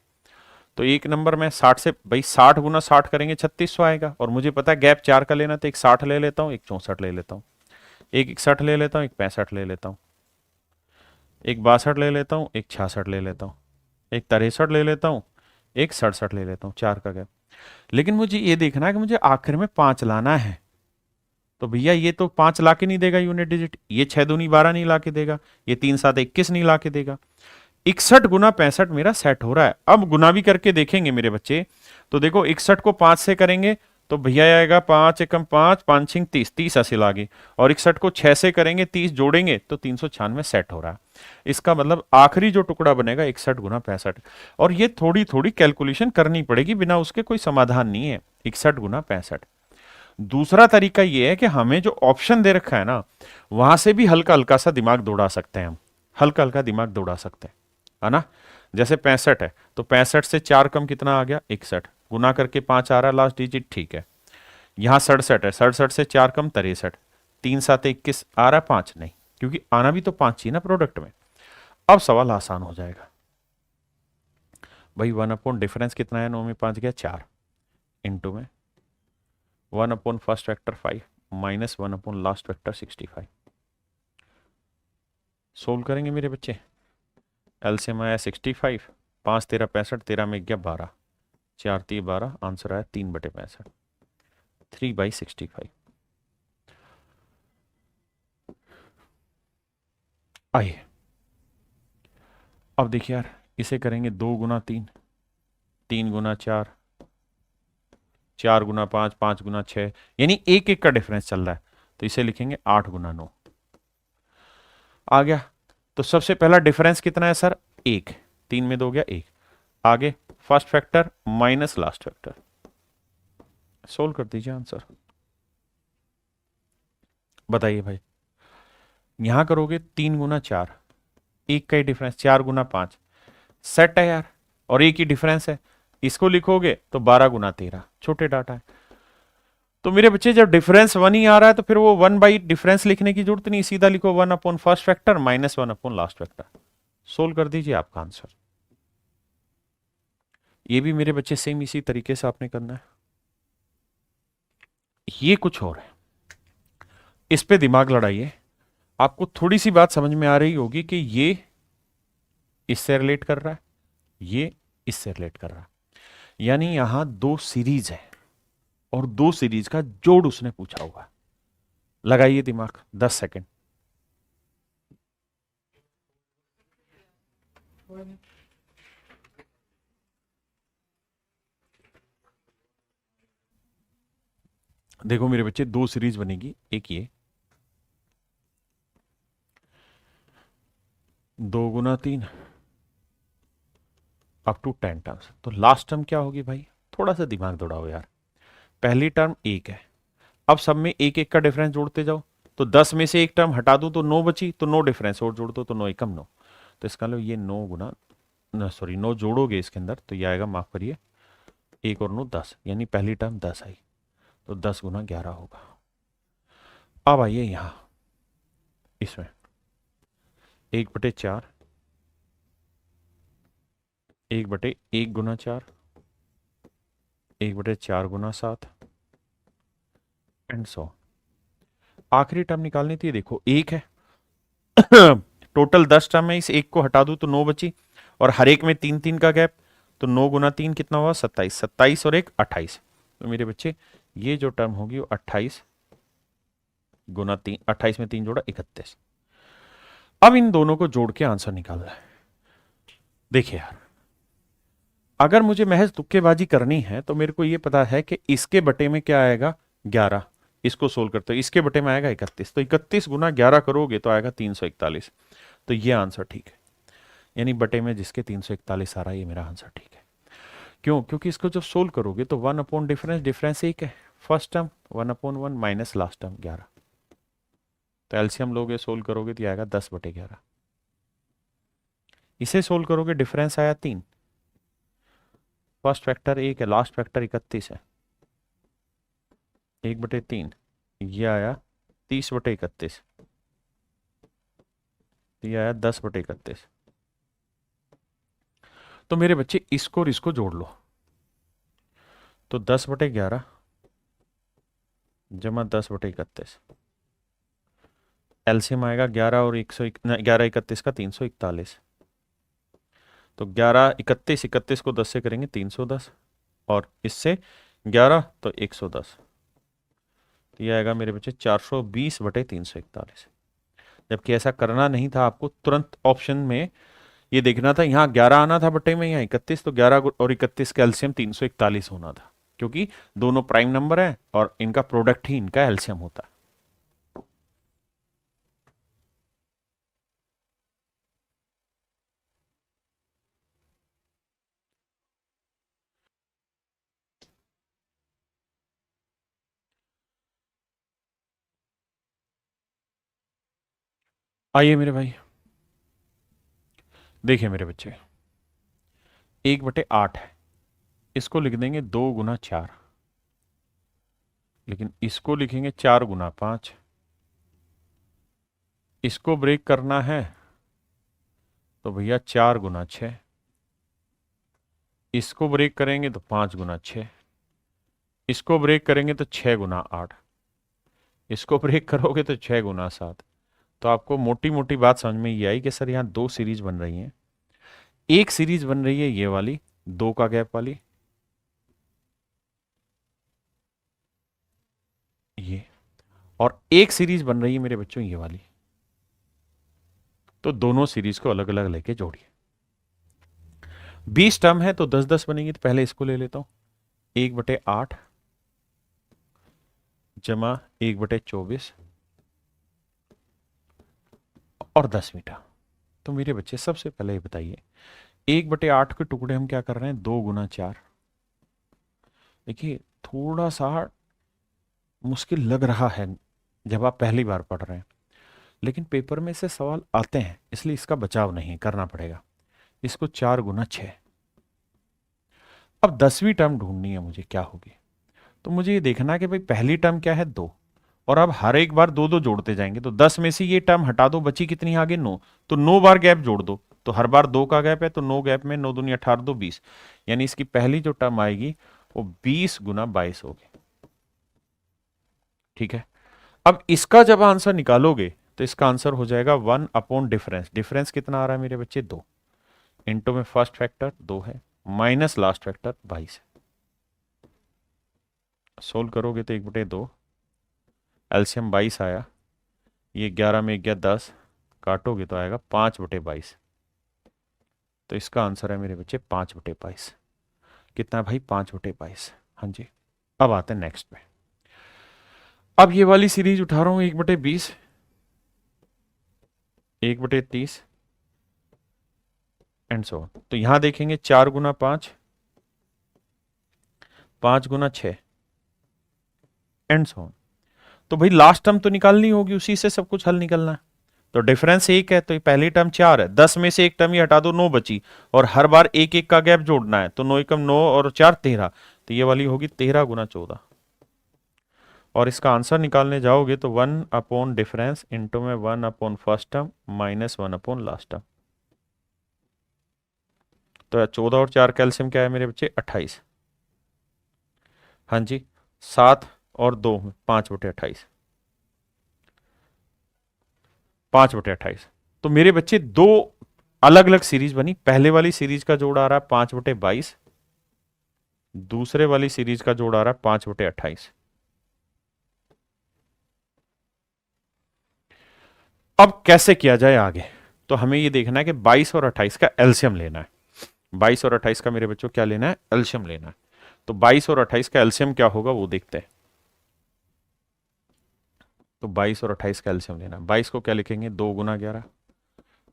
Speaker 1: तो एक नंबर में 60 से, भाई 60×60 करेंगे 3600 आएगा, और मुझे पता है गैप 4 का लेना, तो एक 60 ले लेता हूँ, एक 64 ले लेता हूँ, एक 61 ले लेता हूँ, एक 65 ले लेता हूँ, एक 62 ले लेता हूँ, एक 66 ले लेता हूँ, एक 63 ले लेता हूँ, एक 67 ले लेता हूँ, 4 का गैप। लेकिन मुझे ये देखना है कि मुझे आखिर में 5 लाना है। तो भैया ये तो 5 ला के नहीं देगा यूनिट डिजिट, ये 6 दूनी 12 नहीं ला के देगा, ये 3 7 21 नहीं ला के देगा। 61×65 मेरा सेट हो रहा है। अब गुना भी करके देखेंगे मेरे बच्चे, तो देखो 61 को 5 से करेंगे तो भैया आएगा 5 एकम 5, 5 छिंग 30, 30 हासिल आ गई, और 61 को 6 से करेंगे, 30 जोड़ेंगे तो 396 सेट हो रहा है। इसका मतलब आखिरी जो टुकड़ा बनेगा 61×65, और ये थोड़ी थोड़ी कैलकुलेशन करनी पड़ेगी, बिना उसके कोई समाधान नहीं है। 61×65। दूसरा तरीका ये है कि हमें जो ऑप्शन दे रखा है ना, वहां से भी हल्का हल्का सा दिमाग दौड़ा सकते हैं हम, हल्का हल्का दिमाग दौड़ा सकते हैं, है ना। जैसे 65 है तो 65 से 4 कम कितना आ गया 61, गुना करके 5 आ रहा है लास्ट डिजिट, ठीक है। यहां 67 है, 67 से 4 कम 63, 3 7 21 आ रहा है 5 नहीं, क्योंकि आना भी तो 5 ही ना प्रोडक्ट में। अब सवाल आसान हो जाएगा भाई, 1/डिफरेंस कितना है, 9 में 5 गया 4, इंटू में 1/फर्स्ट वेक्टर 5 माइनस 1/लास्ट वेक्टर 65। सोल्व करेंगे मेरे बच्चे, एलसीएम आया 65, 5 13 65, 13 में गया 12, 4 3 12, आंसर आया 3/65, 3/65। आइए अब देखिए यार, इसे करेंगे 2×3, 3×4, 4 गुना 5, 5 गुना 6, यानी एक एक का डिफरेंस चल रहा है, तो इसे लिखेंगे 8 गुना 9 आ गया। तो सबसे पहला डिफरेंस कितना है सर? 1, 3 में 2 हो गया 1। आगे first factor minus last factor, solve कर दीजिए आंसर। बताइए भाई, यहां करोगे 3 गुना 4, एक का ही डिफरेंस, 4 गुना 5 सेट है यार, और एक ही डिफरेंस है। इसको लिखोगे तो 12 गुना 13, छोटे डाटा है। तो मेरे बच्चे जब डिफरेंस 1 ही आ रहा है तो फिर वो 1 बाई डिफरेंस लिखने की जरूरत नहीं, सीधा लिखो 1 upon first factor minus 1 upon last factor, solve कर दीजिए आपका आंसर। ये भी मेरे बच्चे सेम इसी तरीके से आपने करना है। ये कुछ और है, इस पे दिमाग लड़ाइए। आपको थोड़ी सी बात समझ में आ रही होगी कि ये इससे रिलेट कर रहा है, ये इससे रिलेट कर रहा है, यानी यहां 2 सीरीज है और 2 सीरीज का जोड़ उसने पूछा हुआ है। लगाइए दिमाग, 10 सेकेंड। देखो मेरे बच्चे, 2 सीरीज बनेगी, एक ये 2 गुना 3 अप टू 10 टर्म्स। तो लास्ट टर्म क्या होगी भाई? थोड़ा सा दिमाग दौड़ाओ यार। पहली टर्म 1 है, अब सब में एक एक का डिफरेंस जोड़ते जाओ, तो 10 में से एक टर्म हटा दूं तो 9 बची, तो 9 डिफरेंस और जोड़ दो तो 9 एकम 9। तो इसका लो ये 9 गुना, सॉरी 9 जोड़ोगे इसके अंदर तो ये आएगा, माफ करिए, 1 और 9 10, यानी पहली टर्म 10 आई, तो 10 गुना 11 होगा। अब आइए यहां इसमें 1/4, 1/1 गुना 4, 1/4 गुना 7 एंड 100। आखिरी टर्म निकालनी थी, देखो 1 है टोटल 10 टर्म है, इस 1 को हटा दूं तो 9 बची, और हर एक में 3-3 का गैप, तो 9 गुना 3 कितना हुआ? 27, 27 और 1 28। तो मेरे बच्चे ये जो टर्म होगी वो 28 गुना 3, 28 में 3 जोड़ा 31। अब इन दोनों को जोड़ के आंसर निकालना है। देखिए यार, अगर मुझे महज तुक्केबाजी करनी है तो मेरे को ये पता है कि इसके बटे में क्या आएगा? 11। इसको सोल्व करते हो, इसके बटे में आएगा 31, तो 31 गुना 11 करोगे तो आएगा 341। तो ये आंसर ठीक है, यानी बटे में जिसके 341 आ रहा है, ये मेरा आंसर ठीक है। क्यों? क्योंकि इसको जब सोल्व करोगे तो 1 अपॉन डिफरेंस, डिफरेंस एक है, first term 1 upon 1 minus last term 11, तो एलसीएम लोगे सोल्व करोगे तो आएगा 10/11। इसे सोल्व करोगे, डिफरेंस आया 3, फर्स्ट फैक्टर 1 है, लास्ट फैक्टर 31 है, 1/3, ये आया 30/31, ये आया 10/31। तो मेरे बच्चे इसको और इसको जोड़ लो, तो 10/11 जमा 10/31, एलसीएम आएगा 11 और 11 31 का 341, तो 11 31, 31 को 10 से करेंगे 310, और इससे 11 तो 110, तो ये आएगा मेरे बच्चे 420/341। जबकि ऐसा करना नहीं था, आपको तुरंत ऑप्शन में ये देखना था, यहाँ 11 आना था बटे में, यहाँ 31, तो 11 और 31 का एलसीएम 341 होना था, क्योंकि दोनों प्राइम नंबर है और इनका प्रोडक्ट ही इनका एलसीएम होता है। आइए मेरे भाई, देखिए मेरे बच्चे, 1/8 है, इसको लिख देंगे 2 गुना 4, लेकिन इसको लिखेंगे 4 गुना 5। इसको ब्रेक करना है तो भैया 4 गुना 6, इसको ब्रेक करेंगे तो 5 गुना 6, इसको ब्रेक करेंगे तो 6 गुना 8, इसको ब्रेक करोगे तो 6 गुना 7। तो आपको मोटी मोटी बात समझ में ये आई कि सर यहाँ 2 सीरीज बन रही हैं। एक सीरीज बन रही है ये वाली 2 का गैप वाली, ये, और एक सीरीज बन रही है मेरे बच्चों ये वाली। तो दोनों सीरीज को अलग अलग लेके जोड़िए। 20 टर्म है तो 10-10 बनेगी, तो पहले इसको ले लेता हूं, 1/8 जमा 1/24 और 10वीं टर्म। तो मेरे बच्चे सबसे पहले ये बताइए, 1/8 के टुकड़े हम क्या कर रहे हैं, 2 गुना 4। देखिए थोड़ा सा मुश्किल लग रहा है जब आप पहली बार पढ़ रहे हैं, लेकिन पेपर में से सवाल आते हैं, इसलिए इसका बचाव नहीं करना पड़ेगा। इसको 4 गुना 6। अब 10वीं टर्म ढूंढनी है मुझे, क्या होगी? तो मुझे ये देखना है कि भाई पहली टर्म क्या है, 2, और अब हर एक बार 2 2 जोड़ते जाएंगे। तो 10 में से ये टर्म हटा दो, बची कितनी आगे, 9। तो 9 बार गैप जोड़ दो, तो हर बार 2 का गैप है, तो 9 गैप में 9 दूनी 18, 2 20। यानी इसकी पहली जो टर्म आएगी वो 20 गुना 22 होगी। ठीक है, अब इसका जब आंसर निकालोगे तो इसका आंसर हो जाएगा 1 अपॉन डिफरेंस। डिफरेंस कितना आ रहा है मेरे बच्चे, 2। इंटू में फर्स्ट फैक्टर 2 है, माइनस लास्ट फैक्टर 22 है। सोल्व करोगे तो 1/2, एलसीएम 22 आया, ये 11 में 11 10, काटोगे तो आएगा 5/22। तो इसका आंसर है मेरे बच्चे 5/22। कितना भाई, 5/22। हाँ जी, अब आते हैं नेक्स्ट पे। अब ये वाली सीरीज उठा रहा हूं, 1/20, 1/30 एंड सो ऑन। तो यहां देखेंगे 4 गुना 5, 5 गुना 6 एंड सो ऑन। तो भाई लास्ट टर्म तो निकालनी होगी, उसी से सब कुछ हल निकलना है। तो डिफरेंस 1 है, तो ये पहली टर्म 4 है, 10 में से एक टर्म ही हटा दो, 9 बची, और हर बार 1 1 का गैप जोड़ना है। तो 9 एकम 9 और 4 13, तो ये वाली होगी 13 गुना 14। और इसका आंसर निकालने जाओगे तो 1 अपॉन डिफरेंस इंटू में 1 upon first term minus 1 upon last term. तो 14 और 4 कैल्शियम क्या है मेरे बच्चे, 28। हाँ जी, 7 और 2 5/28, 5/28। तो मेरे बच्चे दो अलग अलग सीरीज बनी। पहले वाली सीरीज का जोड़ आ रहा है 5/22, दूसरे वाली सीरीज का जोड़ आ रहा है 5/28। अब कैसे किया जाए आगे, तो हमें ये देखना है कि 22 और 28 का एलसीएम लेना है। 22 और 28 का मेरे बच्चों क्या लेना है, एलसीएम लेना है। तो 22 और 28 का एलसीएम क्या होगा वो देखते हैं। तो 22 और 28 का एलसीएम लेना है। 22 को क्या लिखेंगे, 2 गुना 11,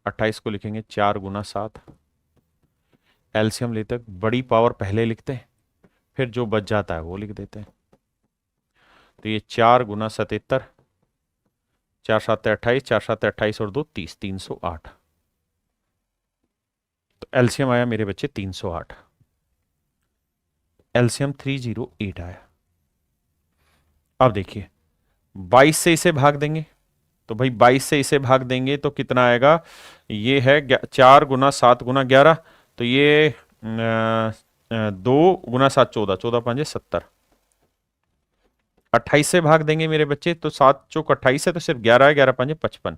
Speaker 1: 28 को लिखेंगे 4 गुना 7। एलसीएम लेते बड़ी पावर पहले लिखते हैं, फिर जो बच जाता है वो लिख देते हैं। तो ये 4 गुना 77, 4 7 28, 4 7 28 और 2 30, 308। तो एलसीएम आया मेरे बच्चे 308, एलसीएम 308 आया। अब देखिए 22 से इसे भाग देंगे, तो भाई 22 से इसे भाग देंगे तो कितना आएगा, ये है 4 गुना 7 गुना 11, तो ये 2 गुना 7 14, 14 5 70। 28 से भाग देंगे मेरे बच्चे तो 7 चौक 28 है, तो सिर्फ 11 है, 11 5 55।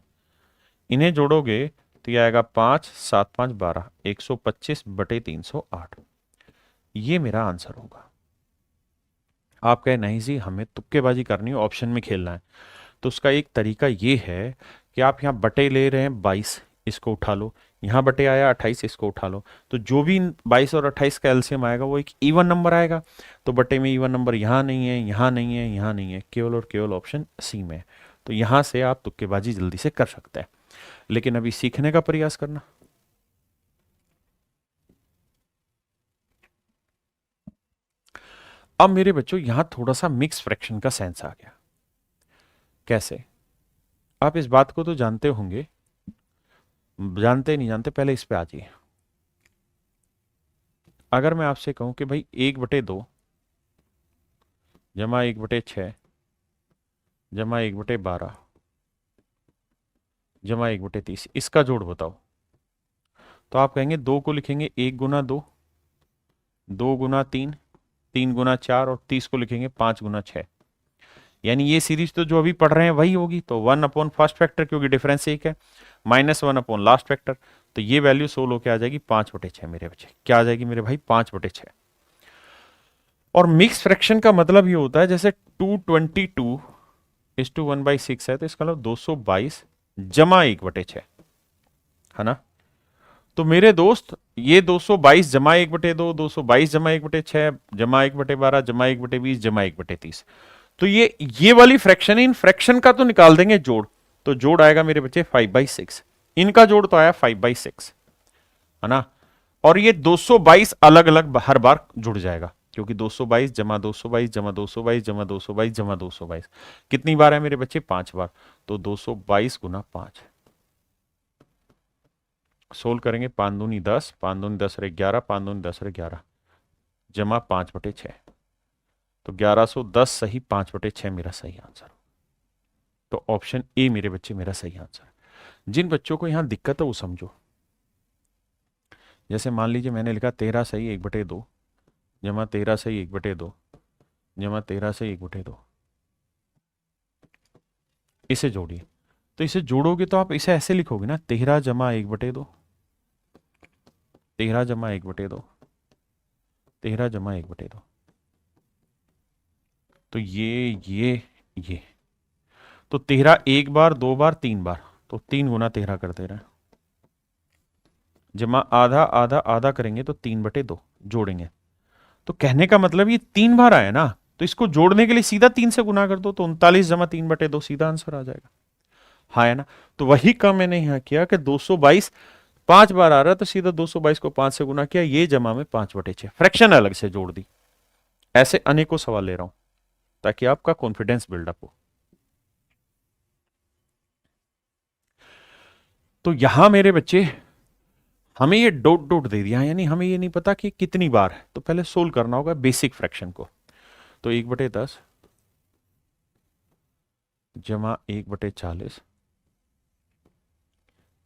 Speaker 1: इन्हें जोड़ोगे तो ये आएगा 5 7 5 12, 125/308। ये मेरा आंसर होगा। आप कहे नहीं जी हमें तुक्केबाजी करनी है, ऑप्शन में खेलना है, तो उसका एक तरीका ये है कि आप यहाँ बटे ले रहे हैं 22, इसको उठा लो, यहाँ बटे आया 28, इसको उठा लो। तो जो भी 22 और 28 का एलसीएम आएगा वो एक इवन नंबर आएगा। तो बटे में इवन नंबर यहाँ नहीं है, यहाँ नहीं है, यहाँ नहीं है, केवल और केवल ऑप्शन सी में है। तो यहाँ से आप तुक्केबाजी जल्दी से कर सकते हैं, लेकिन अभी सीखने का प्रयास करना। अब मेरे बच्चों यहां थोड़ा सा मिक्स फ्रैक्शन का सेंस आ गया। कैसे, आप इस बात को तो जानते होंगे, जानते नहीं जानते पहले इस पे आ जाइए। अगर मैं आपसे कहूं कि भाई 1/2 जमा 1/6 जमा 1/12 जमा 1/30, इसका जोड़ बताओ। तो आप कहेंगे 2 को लिखेंगे 1 गुना 2, 2 गुना 3, 3 गुना 4 और 30 को लिखेंगे 5 गुना 6। यानी ये सीरीज तो जो अभी पढ़ रहे हैं वही होगी। तो 1 अपॉन फर्स्ट फैक्टर क्योंकि डिफरेंस 1 है, माइनस 1 अपॉन लास्ट फैक्टर, तो ये वैल्यू 16 होकर आ जाएगी 5/6 मेरे बच्चे। क्या आ जाएगी मेरे भाई, 5/6। और मिक्स फ्रैक्शन का मतलब ये होता है जैसे 222 इज टू 1/6 है, तो इसका मतलब 222 जमा 1/6 है ना। तो मेरे दोस्त ये 222 जमा 1/2, 222 जमा 1/6 जमा 1/12 जमा 1/20 जमा 1/30, तो ये वाली फ्रैक्शन है, इन फ्रैक्शन का तो निकाल देंगे जोड़, तो जोड़ आएगा मेरे बच्चे 5/6। इनका जोड़ तो आया 5/6, है ना। और ये 222 अलग अलग हर बार जुड़ जाएगा, क्योंकि 222 जमा 222 जमा 222 जमा 222 जमा 222 कितनी बार है मेरे बच्चे? 5 बार। तो 222 गुना 5, सोल्व करेंगे, 5 दूनी 10, 5 दूनी 10 रे 11, 5 दूनी 10 रे 11 जमा 5/6, तो 1110 सही, 5/6 मेरा सही आंसर। तो ऑप्शन ए मेरे बच्चे मेरा सही आंसर। जिन बच्चों को यहां दिक्कत है वो समझो। जैसे मान लीजिए मैंने लिखा 13 सही 1/2 जमा 13 सही 1/2 जमा 13 सही 1/2, इसे जोड़िए। तो इसे जोड़ोगे तो आप इसे ऐसे लिखोगे ना, 13 जमा 1/2, 13 जमा 1/2, 13 जमा 1/2। तो ये तो 13 एक बार, 2 बार, 3 बार, तो 3 गुना 13 कर दे रहा है, जमा आधा आधा आधा करेंगे तो 3/2 जोड़ेंगे। तो कहने का मतलब ये 3 बार आया ना, तो इसको जोड़ने के लिए सीधा 3 से गुना कर दो, तो 39 जमा 3/2 सीधा आंसर आ जाएगा। हाँ है ना। तो वही काम मैंने यहां किया कि 222 5 बार आ रहा है, तो सीधा 222 को 5 से गुना किया, ये जमा में 5/6, फ्रैक्शन अलग से जोड़ दी। ऐसे अनेकों सवाल ले रहा हूं ताकि आपका कॉन्फिडेंस बिल्डअप हो। तो यहां मेरे बच्चे हमें ये डॉट डॉट दे दिया, यानी हमें ये नहीं पता कि कितनी बार है, तो पहले सोल्व करना होगा बेसिक फ्रैक्शन को। तो 1/10 जमा 1/40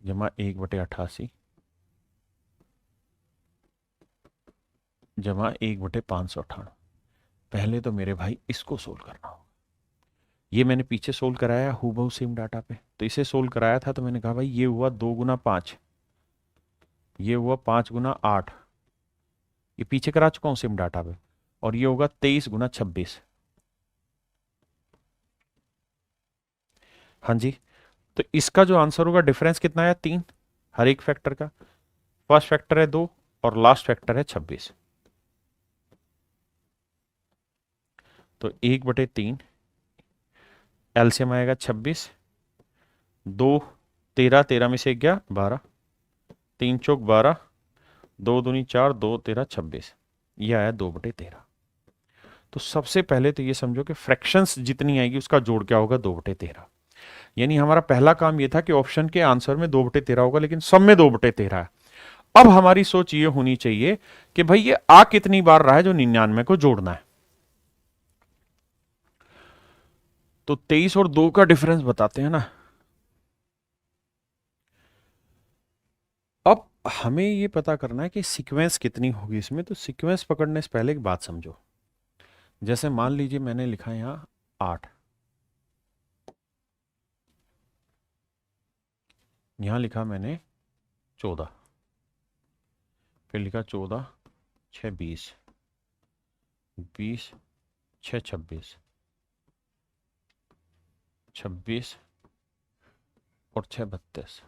Speaker 1: जमा 1/88 जमा 1/598। पहले तो मेरे भाई इसको सोल्व करना होगा। ये मैंने पीछे सोल्व कराया हूबहू सेम डाटा पे, तो इसे सोल्व कराया था, तो मैंने कहा भाई ये हुआ 2 गुना 5, ये हुआ 5 गुना 8, ये पीछे करा चुका हूं सेम डाटा पे, और ये होगा 23 गुना 26। हाँ जी। तो इसका जो आंसर होगा, डिफरेंस कितना है? 3 हर एक फैक्टर का। फर्स्ट फैक्टर है 2 और लास्ट फैक्टर है 26। तो 1/3 एलसीएम आएगा 26, 2 13, 13 में से गया 12, 3 चौक 12, 2 दूनी 4, 2 13 26, यह आया 2/13। तो सबसे पहले तो ये समझो कि फ्रैक्शंस जितनी आएगी उसका जोड़ क्या होगा? 2/13। यानी हमारा पहला काम ये था कि ऑप्शन के आंसर में 2/13 होगा, लेकिन सब में 2/13 है। अब हमारी सोच ये होनी चाहिए कि भाई ये आ कितनी बार रहा है जो 99 को जोड़ना है। तो 23 और 2 का डिफरेंस बताते हैं ना। अब हमें ये पता करना है कि सीक्वेंस कितनी होगी इसमें। तो सीक्वेंस पकड़ने से पहले एक बात समझो। जैसे मान लीजिए मैंने लिखा यहां 8, यहां लिखा मैंने 14, फिर लिखा 14 6 20, 20 6 26, 26 और 6 32।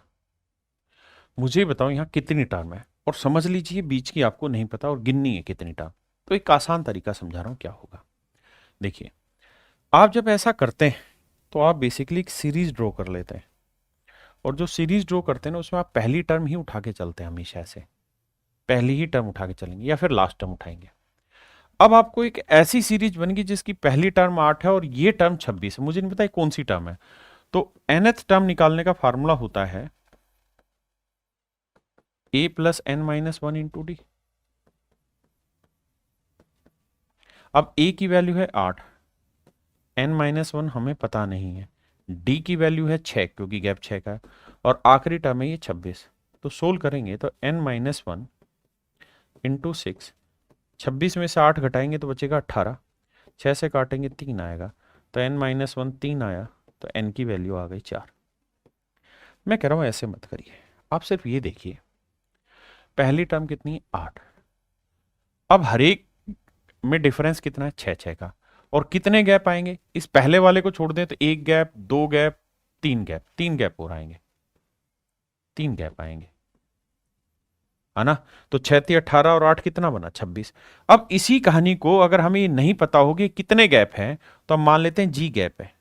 Speaker 1: मुझे बताओ यहां कितनी टर्म है, और समझ लीजिए बीच की आपको नहीं पता और गिननी है कितनी टर्म। तो एक आसान तरीका समझा रहा हूं क्या होगा। देखिए, आप जब ऐसा करते हैं तो आप बेसिकली एक सीरीज ड्रॉ कर लेते हैं, और जो सीरीज ड्रॉ करते हैं ना उसमें आप पहली टर्म ही उठा के चलते हैं, हमेशा ऐसे पहली ही टर्म उठा के चलेंगे या फिर लास्ट टर्म उठाएंगे। अब आपको एक ऐसी सीरीज बनेगी जिसकी पहली टर्म 8 है और ये टर्म 26 है, मुझे नहीं पता कौन सी टर्म है। तो nth टर्म निकालने का फार्मूला होता है a plus n minus 1 into D. अब a की वैल्यू है 8, n माइनस 1 हमें पता नहीं है, d की वैल्यू है 6 क्योंकि गैप 6 का है, और आखिरी टर्म है ये 26। तो सोल्व करेंगे तो n माइनस 1 इंटू 6, 26 में से 8 घटाएंगे तो बचेगा 18, 6 से काटेंगे 3 आएगा, तो n माइनस 1 3 आया, तो n की वैल्यू आ गई 4। मैं कह रहा हूं ऐसे मत करिए, आप सिर्फ ये देखिए पहली टर्म कितनी है? 8। अब हर एक में डिफरेंस कितना है? 6 6 का। और कितने गैप आएंगे? इस पहले वाले को छोड़ दें तो 1 गैप, 2 गैप, 3 गैप, 3 गैप और आएंगे, 3 गैप आएंगे। है ना। तो 6×3 = 18 और 8 कितना बना 26। अब इसी कहानी को अगर हमें ये नहीं पता होगी कितने गैप हैं, तो हम मान लेते हैं जी गैप है।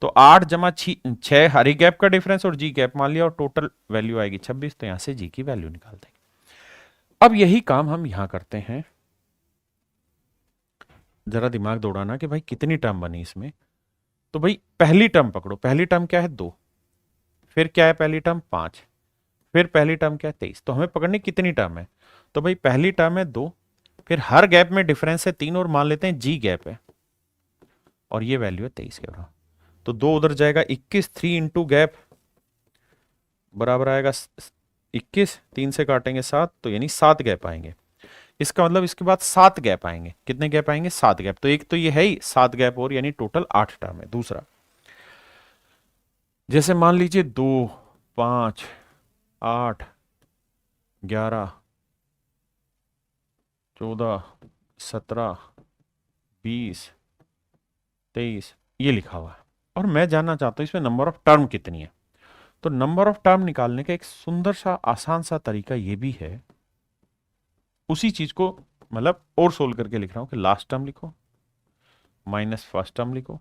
Speaker 1: तो 8 जमा 6 हर एक गैप का डिफरेंस और जी गैप मान लिया, और टोटल वैल्यू आएगी 26। तो यहां से जी की वैल्यू निकाल देंगे। अब यही काम हम यहां करते हैं। जरा दिमाग दौड़ाना कि भाई कितनी टर्म बनी इसमें। तो भाई पहली टर्म पकड़ो, पहली टर्म क्या है 2, फिर क्या है पहली टर्म 5, फिर पहली टर्म क्या है 23। तो हमें पकड़नी कितनी टर्म है। तो भाई पहली टर्म है 2, फिर हर गैप में डिफरेंस है 3 और मान लेते हैं जी गैप है, और ये वैल्यू है 23 के बराबर। तो 2 उधर जाएगा 21, 3 इंटू गैप बराबर आएगा 21, 3 से काटेंगे 7, तो यानी 7 गैप आएंगे। इसका मतलब इसके बाद 7 गैप आएंगे। कितने गैप आएंगे 7 गैप। तो एक तो ये है ही 7 गैप, और यानी टोटल 8 टर्म है। दूसरा जैसे मान लीजिए 2, 5, 8, 11, 14, 17, 20, 23 ये लिखा हुआ है, और मैं जानना चाहता हूं इसमें नंबर ऑफ टर्म कितनी है। तो नंबर ऑफ टर्म निकालने का एक सुंदर सा आसान सा तरीका ये भी है। उसी चीज को मतलब और सोल्व करके लिख रहा हूं कि लास्ट टर्म लिखो माइनस फर्स्ट टर्म लिखो,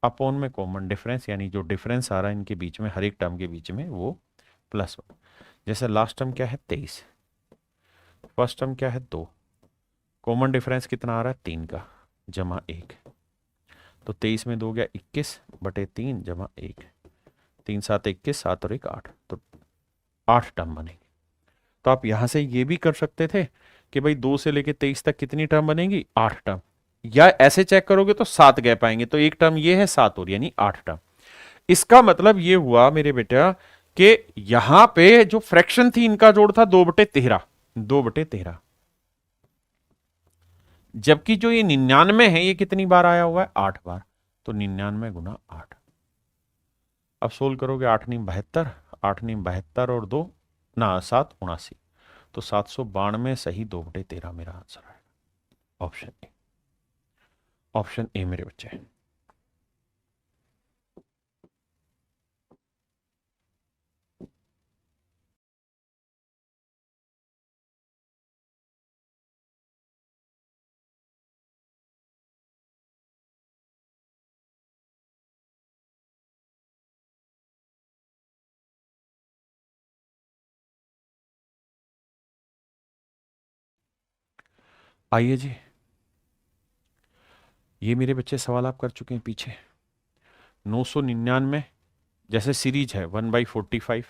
Speaker 1: अपॉन में कॉमन डिफरेंस, यानी जो डिफरेंस आ रहा है इनके बीच में हर एक टर्म के बीच में वो +1। जैसे लास्ट टर्म क्या है 23, फर्स्ट टर्म क्या है 2, कॉमन डिफरेंस कितना आ रहा है 3 का, जमा 1। तो 23 में 2 गया 21/3 जमा 1, 3 7 21, 7 और 1 8, तो 8 टर्म बनेगी। तो आप यहां से ये भी कर सकते थे कि भाई 2 से लेके 23 तक कितनी टर्म बनेगी 8 टर्म, या ऐसे चेक करोगे तो 7 गैप आएंगे, तो एक टर्म ये है 7 और यानी 8 टर्म। इसका मतलब ये हुआ मेरे बेटा कि यहां पे जो फ्रैक्शन थी इनका जोड़ था 2/13, 2/13, जबकि जो ये 99 है ये कितनी बार आया हुआ है 8 बार। तो 99 गुना 8। अब सोल्व करोगे 8 × 9 = 72, 8 × 9 = 72 और 2 ना 7 79, तो 792 सही 2/13 मेरा आंसर आएगा। ऑप्शन ए, ऑप्शन ए मेरे बच्चे। आइए जी, ये मेरे बच्चे सवाल आप कर चुके हैं पीछे। 999 जैसे सीरीज है 1/45,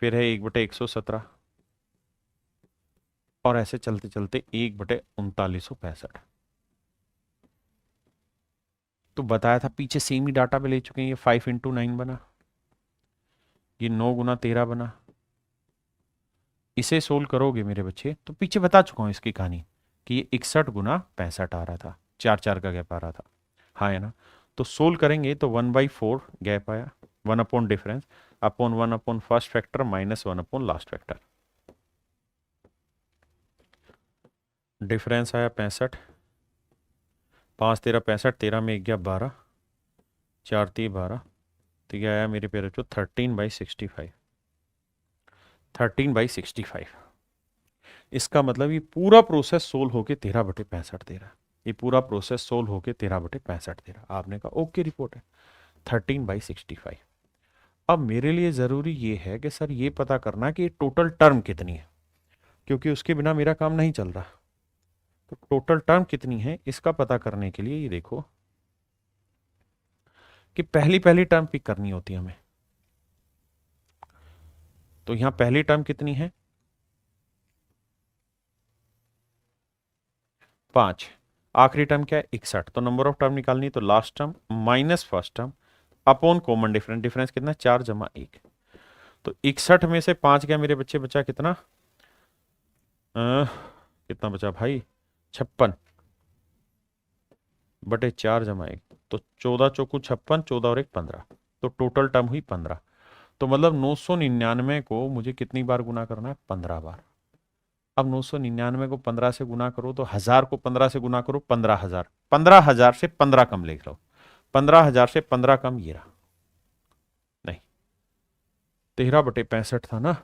Speaker 1: फिर है 1/117, और ऐसे चलते चलते 1/3965। तो बताया था पीछे सेम ही डाटा पे ले चुके हैं। ये 5 × 9 बना, ये 9 × 13 बना। इसे सोल्व करोगे मेरे बच्चे तो पीछे बता चुका हूं इसकी कहानी कि ये 61 × 65 आ रहा था, 4 का गैप आ रहा था, हाँ है ना। तो सोल्व करेंगे तो 1/4 गैप आया, 1 upon difference upon 1 upon first factor minus 1 upon last factor. Difference आया 65, 5 13 65, 13 में 1 गया 12, 4 3 12, तो ये आया मेरे पेरे जो 13/65, 13/65। इसका मतलब ये पूरा प्रोसेस सोल्व होके 13/65 दे रहा है। ये पूरा प्रोसेस सोल्व होके 13/65 दे रहा। आपने कहा ओके रिपोर्ट है 13/65। अब मेरे लिए ज़रूरी ये है कि सर ये पता करना कि टोटल टर्म कितनी है, क्योंकि उसके बिना मेरा काम नहीं चल रहा। तो टोटल टर्म कितनी है इसका पता करने के लिए ये देखो कि पहली पहली टर्म पिक करनी होती है हमें। तो यहां पहली टर्म कितनी है 5, आखिरी टर्म क्या है 61। तो नंबर ऑफ टर्म निकालनी है तो last term minus first term upon common difference, difference कितना 4 जमा 1। तो 61 में से 5 गया मेरे बच्चे, बचा कितना कितना बचा भाई 56/4 जमा 1, तो 14 चौकू 56, 14 और 1 15, तो टोटल टर्म हुई 15। तो मतलब 999 को मुझे कितनी बार गुना करना है 15 बार। अब 999 को 15 से गुना करो तो 1000 को 15 से गुना करो 15,000, 15,000 से 15 कम लिख लो, 15,000 से 15 कम ये रहा, नहीं 13/65 था ना,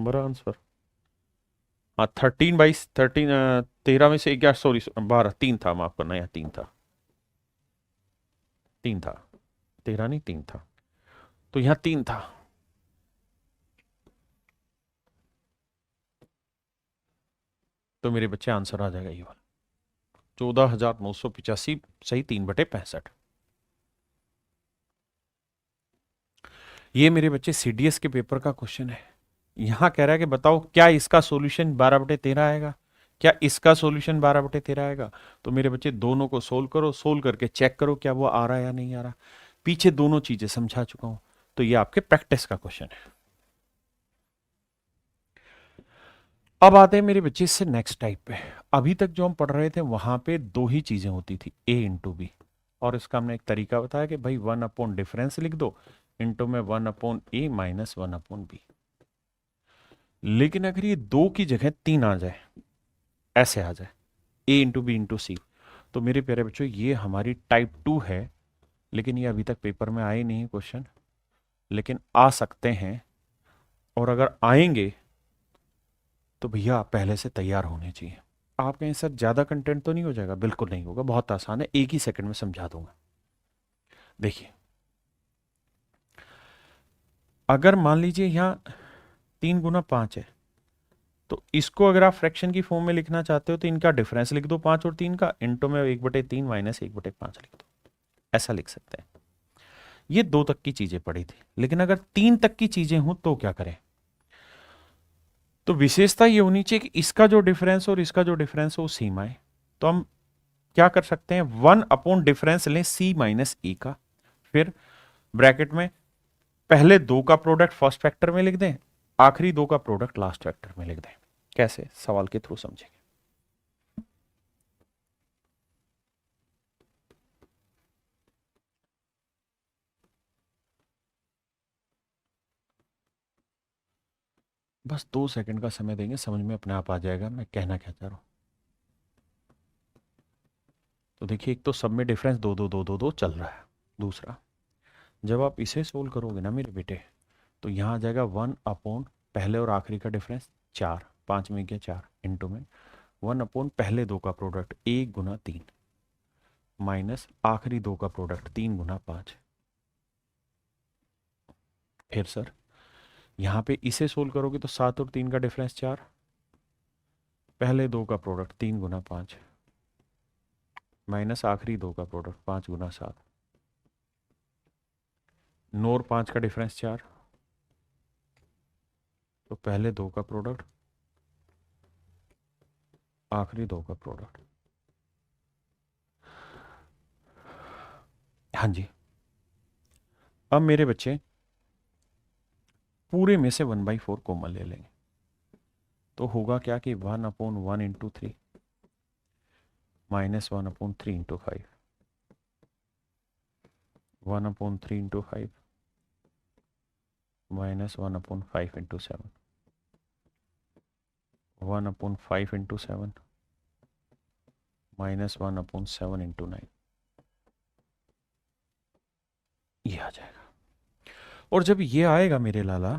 Speaker 1: हमारा आंसर, हाँ 13 में से 11, सॉरी 12, 3 था, माफ करना, यहाँ 3 था, 3 था, 13 नहीं 3 था, तो यहाँ 3 था। तो मेरे बच्चे आंसर आ जाएगा ये वाला 14,985 सही 3/65। ये मेरे बच्चे सीडीएस के पेपर का क्वेश्चन है। यहां कह रहा है कि बताओ क्या इसका सॉल्यूशन 12/13 आएगा, क्या इसका सॉल्यूशन 12/13 आएगा। तो मेरे बच्चे दोनों को सोल्व करो, सोल्व करके चेक करो क्या वो आ रहा है या नहीं आ रहा। पीछे दोनों चीजें समझा चुका हूं, तो ये आपके प्रैक्टिस का क्वेश्चन है। अब आते हैं मेरे बच्चे इससे नेक्स्ट टाइप पे। अभी तक जो हम पढ़ रहे थे वहां पे दो ही चीजें होती थी, ए इंटू बी, और इसका हमने एक तरीका बताया कि भाई 1 डिफरेंस लिख दो, इंटू में 1/a माइनस 1/b। लेकिन अगर ये 2 की जगह 3 आ जाए, ऐसे आ जाए, ए इंटू बी इंटू सी, तो मेरे प्यारे बच्चों ये हमारी टाइप 2 है। लेकिन ये अभी तक पेपर में आए नहीं क्वेश्चन, लेकिन आ सकते हैं, और अगर आएंगे तो भैया आप पहले से तैयार होने चाहिए। आप कहें सर ज्यादा कंटेंट तो नहीं हो जाएगा, बिल्कुल नहीं होगा, बहुत आसान है, एक ही सेकंड में समझा दूंगा। देखिए, अगर मान लीजिए यहां 3 × 5 है, तो इसको अगर आप फ्रैक्शन की फॉर्म में लिखना चाहते हो तो इनका डिफरेंस लिख दो 5 और 3 का, इंटू में 1/3 माइनस 1/5 लिख दो, ऐसा लिख सकते हैं। ये 2 तक की चीजें पड़ी थी, लेकिन अगर 3 तक की चीजें हों तो क्या करें। तो विशेषता ये होनी चाहिए कि इसका जो डिफरेंस और इसका जो डिफरेंस हो सेम आए। तो हम क्या कर सकते हैं, 1 डिफरेंस लें c माइनस ए का, फिर ब्रैकेट में पहले 2 का प्रोडक्ट फर्स्ट फैक्टर में लिख दें, आखिरी 2 का प्रोडक्ट लास्ट फैक्टर में लिख दें। कैसे, सवाल के थ्रू समझेंगे। बस 2 सेकंड का समय देंगे, समझ में अपने आप आ जाएगा मैं कहना क्या चाह रहा हूं। तो देखिए, एक तो सब में डिफरेंस 2 2 2 2 2 चल रहा है। दूसरा, जब आप इसे सोल्व करोगे ना मेरे बेटे, तो यहां आ जाएगा 1 पहले और आखिरी का डिफरेंस 4, 5 में गया 4, इंटू में 1 पहले 2 का प्रोडक्ट 1 × 3 माइनस आखिरी 2 का प्रोडक्ट 3 × 5। फिर सर यहां पे इसे सोल्व करोगे तो 7 और 3 का डिफरेंस 4, पहले 2 का प्रोडक्ट 3 × 5 माइनस आखिरी 2 का प्रोडक्ट 5 × 7, 9 और 5 का डिफरेंस 4, तो पहले 2 का प्रोडक्ट आखिरी 2 का प्रोडक्ट। हाँ जी, अब मेरे बच्चे पूरे में से 1/4 कॉमन ले लेंगे, तो होगा क्या कि 1/1 × 3 माइनस 1/3 × 5, 1/3 × 5 माइनस 1/5 × 7, 1/5 × 7 माइनस 1/7 × 9, ये आ जाएगा। और जब ये आएगा मेरे लाला,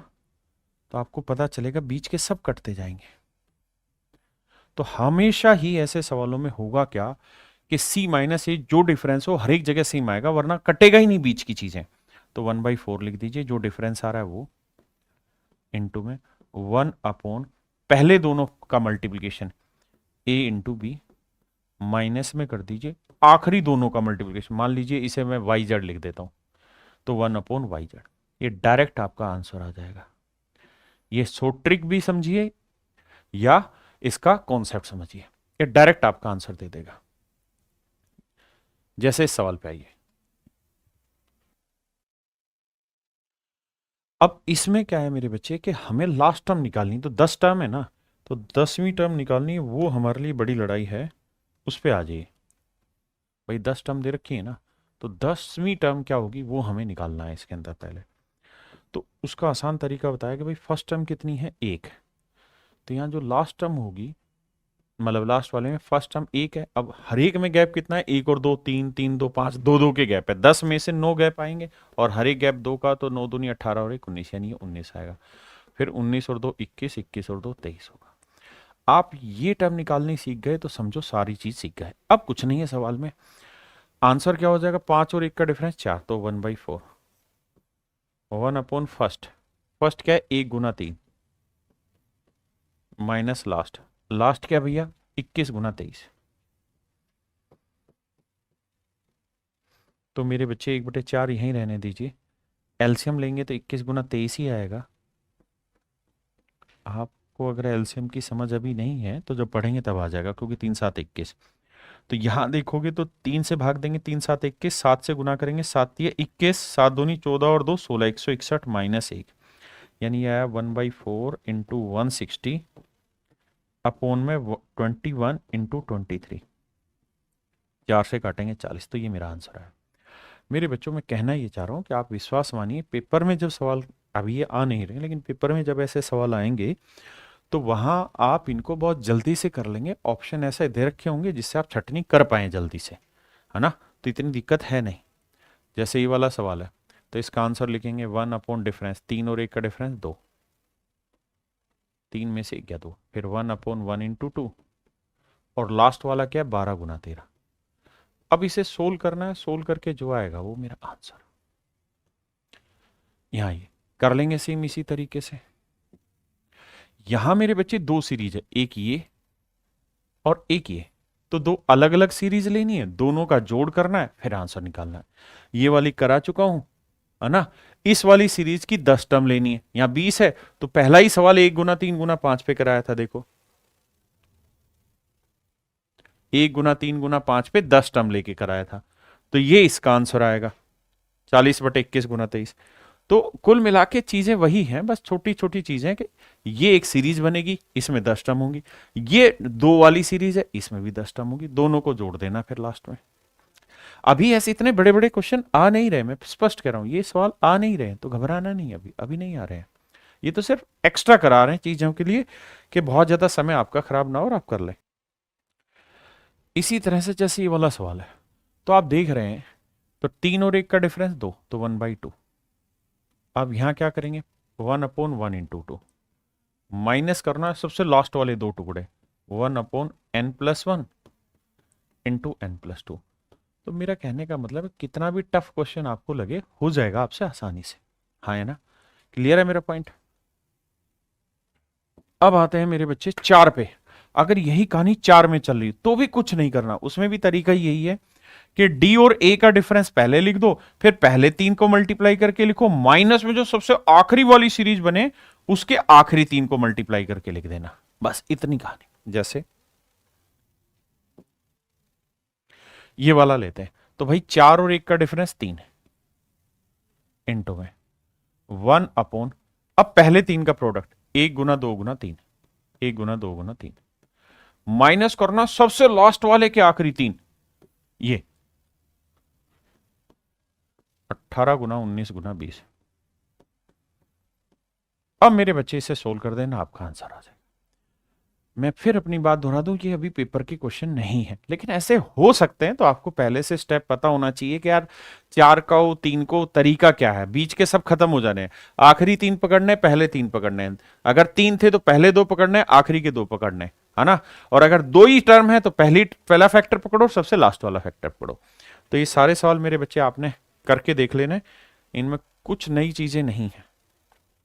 Speaker 1: तो आपको पता चलेगा बीच के सब कटते जाएंगे। तो हमेशा ही ऐसे सवालों में होगा क्या कि c माइनस ए जो डिफरेंस हो हर एक जगह सेम आएगा, वरना कटेगा ही नहीं बीच की चीजें। तो 1/4 लिख दीजिए, जो डिफरेंस आ रहा है वो, इंटू में 1 पहले दोनों का multiplication a into B, minus में कर दीजिए आखिरी दोनों का मल्टीप्लीकेशन, मान लीजिए इसे मैं YZ लिख देता हूं, तो 1/YZ। ये डायरेक्ट आपका आंसर आ जाएगा। ये शॉर्ट ट्रिक भी समझिए या इसका कॉन्सेप्ट समझिए, ये डायरेक्ट आपका आंसर दे देगा। जैसे इस सवाल पे आइए, अब इसमें क्या है मेरे बच्चे कि हमें लास्ट टर्म निकालनी, तो 10 टर्म है ना, तो 10वीं टर्म निकालनी है, वो हमारे लिए बड़ी लड़ाई है। उस पे आ जाइए भाई, 10 टर्म दे रखी है ना, तो 10वीं टर्म क्या होगी वो हमें निकालना है इसके अंदर पहले। तो उसका आसान तरीका बताया कि भाई फर्स्ट टर्म कितनी है, 1, तो यहाँ जो लास्ट टर्म होगी, मतलब लास्ट वाले में फर्स्ट टर्म 1 है। अब हर एक में गैप कितना है, 1 और 2 3, 3 2 5, 2 2 के गैप है, 10 में से 9 गैप आएंगे, और हर एक गैप 2 का, तो 9 दूनी 18 और 1 19, यानी 19 आएगा। फिर 19 और 2 21, 21 और 2 23 होगा। आप ये टर्म निकालनी सीख गए तो समझो सारी चीज सीख गए। अब कुछ नहीं है सवाल में, आंसर क्या हो जाएगा, 5 और 1 का डिफरेंस 4, तो 1/4, 1 अपॉन फर्स्ट, फर्स्ट क्या है 1 गुना 3 माइनस लास्ट, लास्ट क्या भैया 21 गुना 23। तो मेरे बच्चे 1/4 यहीं रहने दीजिए, एलसीएम लेंगे तो 21 गुना 23 ही आएगा। आपको अगर एलसीएम की समझ अभी नहीं है तो जब पढ़ेंगे तब आ जाएगा, क्योंकि 3 7 21। तो यहां देखोगे तो 3 से भाग देंगे, 3 7 21, 7 से गुना करेंगे, 7 ये 21, 7 दूनी 14 और 2 16, 161 माइनस 1, यानी आया 1/4 इंटू 160 अपॉन में 21 इंटू 23, 4 से काटेंगे 40, तो ये मेरा आंसर है। मेरे बच्चों में कहना ये चाह रहा हूँ कि आप विश्वास मानिए, पेपर में जब सवाल, अभी ये आ नहीं रहे लेकिन पेपर में जब ऐसे सवाल आएंगे तो वहां आप इनको बहुत जल्दी से कर लेंगे, ऑप्शन ऐसे दे रखे होंगे जिससे आप छटनी कर पाए जल्दी से, है ना, तो इतनी दिक्कत है नहीं। जैसे ये वाला सवाल है तो इसका आंसर लिखेंगे 1 अपॉन डिफरेंस, 3 और 1 का डिफरेंस 2, 3 में से गया 2, फिर 1 अपॉन 1 इंटू 2, और लास्ट वाला क्या है 12 गुना 13। अब इसे सोल्व करना है, सोल्व करके जो आएगा वो मेरा आंसर। यहां ये कर लेंगे सेम इसी तरीके से। यहां मेरे बच्चे 2 सीरीज है, एक ये और एक ये, तो 2 अलग अलग सीरीज लेनी है, दोनों का जोड़ करना है, फिर आंसर निकालना है। ये वाली करा चुका हूं, है ना। इस वाली सीरीज की 10 टर्म लेनी है, यहां 20 है, तो पहला ही सवाल 1 गुना 3 गुना 5 पे कराया था, देखो 1 गुना 3 गुना 5 पे 10 टर्म लेके कराया था, तो ये इसका आंसर आएगा 40/21 गुना 23। तो कुल मिला के चीजें वही हैं, बस छोटी छोटी चीजें कि ये एक सीरीज बनेगी, इसमें 10 टर्म होंगी, ये 2 वाली सीरीज है, इसमें भी 10 टर्म होंगी, दोनों को जोड़ देना फिर लास्ट में। अभी ऐसे इतने बड़े बड़े क्वेश्चन आ नहीं रहे, मैं स्पष्ट कह रहा हूं, ये सवाल आ नहीं रहे तो घबराना नहीं, अभी अभी नहीं आ रहे हैं, ये तो सिर्फ एक्स्ट्रा करा रहे हैं चीजों के लिए कि बहुत ज्यादा समय आपका खराब ना हो और आप कर लें। इसी तरह से जैसे ये वाला सवाल है तो आप देख रहे हैं, तो 3 और 1 का डिफरेंस 2, तो 1/2। अब यहां क्या करेंगे 1 अपॉन 1 इंटू 2, माइनस करना है सबसे लास्ट वाले 2 टुकड़े, 1 अपॉन n+1 इंटू n+2। तो मेरा कहने का मतलब है कितना भी टफ क्वेश्चन आपको लगे हो जाएगा आपसे आसानी से, हाँ है ना, क्लियर है मेरा पॉइंट। अब आते हैं मेरे बच्चे 4 पे। अगर यही कहानी 4 में चल रही तो भी कुछ नहीं करना, उसमें भी तरीका यही है कि डी और ए का डिफरेंस पहले लिख दो, फिर पहले 3 को मल्टीप्लाई करके लिखो, माइनस में जो सबसे आखिरी वाली सीरीज बने उसके आखिरी 3 को मल्टीप्लाई करके लिख देना, बस इतनी कहानी। जैसे ये वाला लेते हैं, तो भाई 4 और 1 का डिफरेंस 3 है, इंटू में 1 अपॉन, अब पहले 3 का प्रोडक्ट 1 गुना 2 गुना 3, 1 गुना 2 गुना 3, माइनस करना सबसे लास्ट वाले के आखिरी 3, ये 18 गुना 19 गुना 20। अब मेरे बच्चे इसे सोल्व कर देना, आपका आंसर आ जाएगा। मैं फिर अपनी बात दोहरा दूं कि अभी पेपर के क्वेश्चन नहीं है, लेकिन ऐसे हो सकते हैं, तो आपको पहले से स्टेप पता होना चाहिए कि यार 4 का 3 को तरीका क्या है, बीच के सब खत्म हो जाने हैं, आखिरी 3 पकड़ने, पहले 3 पकड़ने हैं, अगर 3 थे तो पहले 2 पकड़ने, आखिरी के 2 पकड़ने, है ना, और अगर 2 ही टर्म है तो पहला फैक्टर पकड़ो, सबसे लास्ट वाला फैक्टर पकड़ो। तो ये सारे सवाल मेरे बच्चे आपने करके देख लेने, इनमें कुछ नई चीजें नहीं है,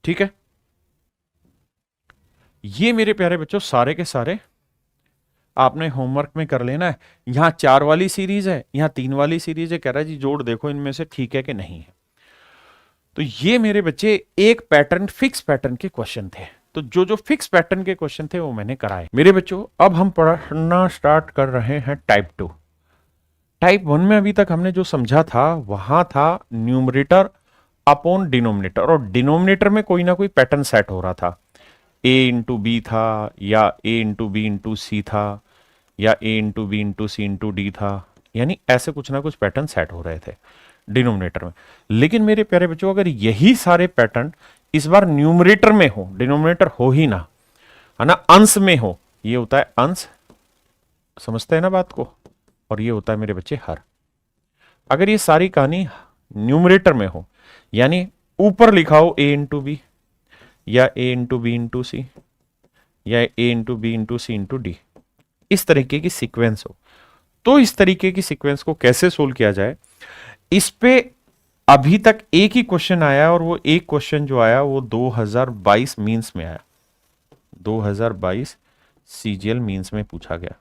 Speaker 1: ठीक है। ये मेरे प्यारे बच्चों सारे के सारे आपने होमवर्क में कर लेना है। यहां 4 वाली सीरीज है, यहां 3 वाली सीरीज है, कह रहा है जी जोड़ देखो इनमें से ठीक है कि नहीं है। तो ये मेरे बच्चे एक पैटर्न, फिक्स पैटर्न के क्वेश्चन थे, तो जो जो फिक्स पैटर्न के क्वेश्चन थे वो मैंने कराए। मेरे बच्चों अब हम पढ़ना स्टार्ट कर रहे हैं टाइप 2। टाइप 1 में अभी तक हमने जो समझा था वहां था न्यूमरेटर अपॉन डिनोमिनेटर, और डिनोमिनेटर में कोई ना कोई पैटर्न सेट हो रहा था, a इंटू बी था, या a into B into C था, या a into B into C into D था, यानी ऐसे कुछ ना कुछ पैटर्न सेट हो रहे थे डिनोमिनेटर में। लेकिन मेरे प्यारे बच्चों अगर यही सारे पैटर्न इस बार न्यूमरेटर में हो, डिनोमिनेटर हो ही ना, है ना, अंश में हो, ये होता है अंश, समझते हैं ना बात को, और ये होता है मेरे बच्चे हर। अगर ये सारी कहानी न्यूमरेटर में हो, यानी ऊपर लिखा हो a इंटू बी, या ए इंटू बी इंटू सी या ए into B into C into D, इस तरीके की सीक्वेंस हो। तो इस तरीके की सीक्वेंस को कैसे सोल्व किया जाए, इस पे अभी तक एक ही क्वेश्चन आया, और वो एक क्वेश्चन जो आया वो 2022 मींस में आया। 2022 सीजीएल मींस में पूछा गया।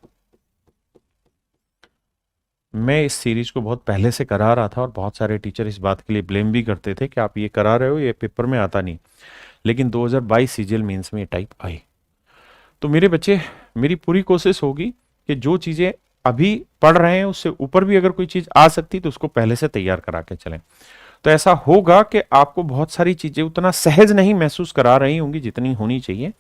Speaker 1: मैं इस सीरीज को बहुत पहले से करा रहा था और बहुत सारे टीचर इस बात के लिए ब्लेम भी करते थे कि आप ये करा रहे हो, ये पेपर में आता नहीं, लेकिन 2022 सीजीएल मींस में ये टाइप आई। तो मेरे बच्चे, मेरी पूरी कोशिश होगी कि जो चीजें अभी पढ़ रहे हैं उससे ऊपर भी अगर कोई चीज आ सकती तो उसको पहले से तैयार करा के चलें। तो ऐसा होगा कि आपको बहुत सारी चीजें उतना सहज नहीं महसूस करा रही होंगी जितनी होनी चाहिए,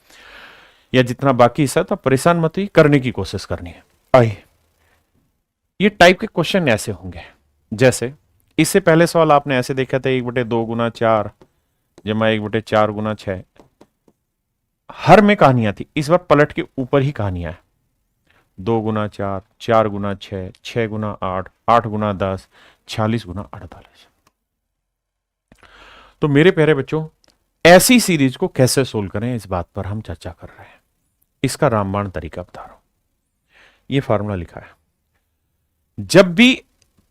Speaker 1: या जितना बाकी है। तो परेशान मत ही, करने की कोशिश करनी है। आइए, ये टाइप के क्वेश्चन ऐसे होंगे, जैसे इससे पहले सवाल आपने ऐसे देखा था, 1/2 गुना 4 जमा 1/4 गुना 6। हर में कहानियां थी, इस बार पलट के ऊपर ही कहानियां है। 2 गुना 4, 4 गुना 6, 6 गुना 8, 8 गुना 10, 46 गुना 48। तो मेरे प्यारे बच्चों, ऐसी सीरीज को कैसे सोल्व करें, इस बात पर हम चर्चा कर रहे हैं। इसका रामबाण तरीका बता रहा हूं। ये फार्मूला लिखा है, जब भी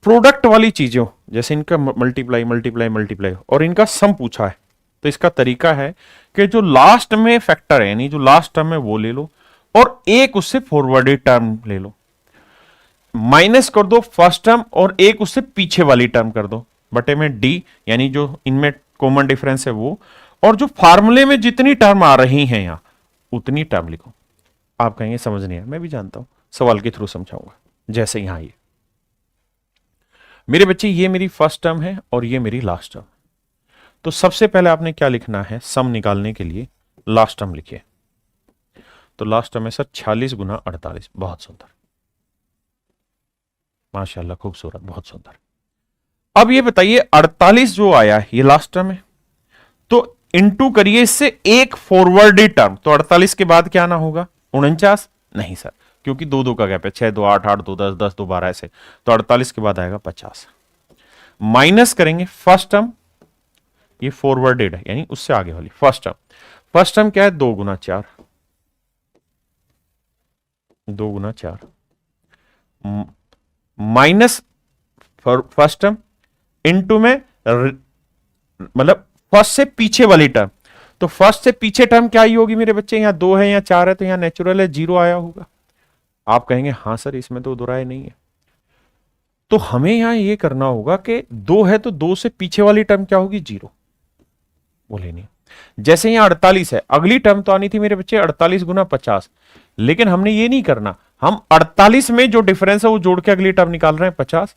Speaker 1: प्रोडक्ट वाली चीजों, जैसे इनका मल्टीप्लाई मल्टीप्लाई मल्टीप्लाई और इनका सम पूछा है, तो इसका तरीका है कि जो लास्ट में फैक्टर है, यानी जो लास्ट टर्म है वो ले लो, और एक उससे फॉरवर्डेड टर्म ले लो, माइनस कर दो फर्स्ट टर्म और एक उससे पीछे वाली टर्म कर दो, बटे में डी, यानी जो इनमें कॉमन डिफरेंस है वो, और जो फार्मूले में जितनी टर्म आ रही हैं यहां उतनी टर्म लिखो। आप कहेंगे समझ नहीं है, मैं भी जानता हूं, सवाल के थ्रू समझाऊंगा। जैसे यहां ये मेरे बच्चे, ये मेरी फर्स्ट टर्म है और ये मेरी लास्ट टर्म। तो सबसे पहले आपने क्या लिखना है, सम निकालने के लिए लास्ट टर्म लिखिए। तो लास्ट टर्म है सर 46 गुना 48। बहुत सुंदर, माशाल्लाह, खूबसूरत, बहुत सुंदर। अब ये बताइए 48 जो आया ये लास्ट टर्म है, तो इंटू करिए इससे एक फॉरवर्डेड टर्म। तो 48 के बाद क्या आना होगा, 49? नहीं सर, क्योंकि 2 का गैप है, 6 2 8 8 2 10 10 2 12 ऐसे। तो 48 के बाद आएगा 50। माइनस करेंगे फर्स्ट टर्म, ये फॉरवर्डेड है यानी उससे आगे वाली फर्स्ट टर्म। फर्स्ट टर्म क्या है, 2 गुना 4, 2 गुना 4 माइनस फर्स्ट टर्म इनटू में मतलब फर्स्ट से पीछे वाली टर्म। तो फर्स्ट से पीछे टर्म क्या ही होगी मेरे बच्चे, यहां 2 है या 4 है, तो यहां नेचुरल है 0 आया होगा। आप कहेंगे हाँ सर इसमें तो दो राय नहीं है। तो हमें यहां यह करना होगा कि 2 है तो 2 से पीछे वाली टर्म क्या होगी, 0। बोले नहीं, जैसे यहां 48 है, अगली टर्म तो आनी थी मेरे बच्चे 48 गुना 50, लेकिन हमने ये नहीं करना। हम 48 में जो डिफरेंस है वो जोड़ के अगली टर्म निकाल रहे हैं 50,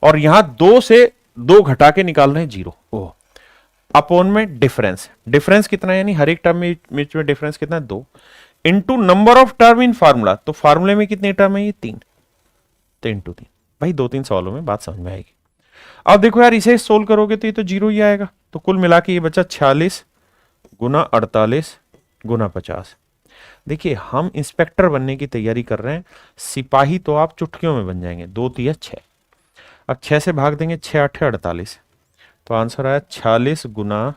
Speaker 1: और यहां 2 से 2 घटा के निकाल रहे हैं 0। ओह, अपॉन में डिफरेंस, डिफरेंस कितना है, यानी हर एक टर्म में डिफरेंस कितना है, 2 into number of term in formula. तो फार्मूले में कितनी टर्म है, ये 3, तो इंटू 3। भाई 2-3 सवालों में बात समझ में आएगी। अब देखो यार, इसे सोल्व करोगे तो ये तो 0 ही आएगा। तो कुल मिला के ये बचा 46 गुना 48 गुना 50। देखिए, हम इंस्पेक्टर बनने की तैयारी कर रहे हैं, सिपाही तो आप चुटकियों में बन जाएंगे। 2 3 6, अब 6 से भाग देंगे, 6 8 48, तो आंसर आया 46 गुना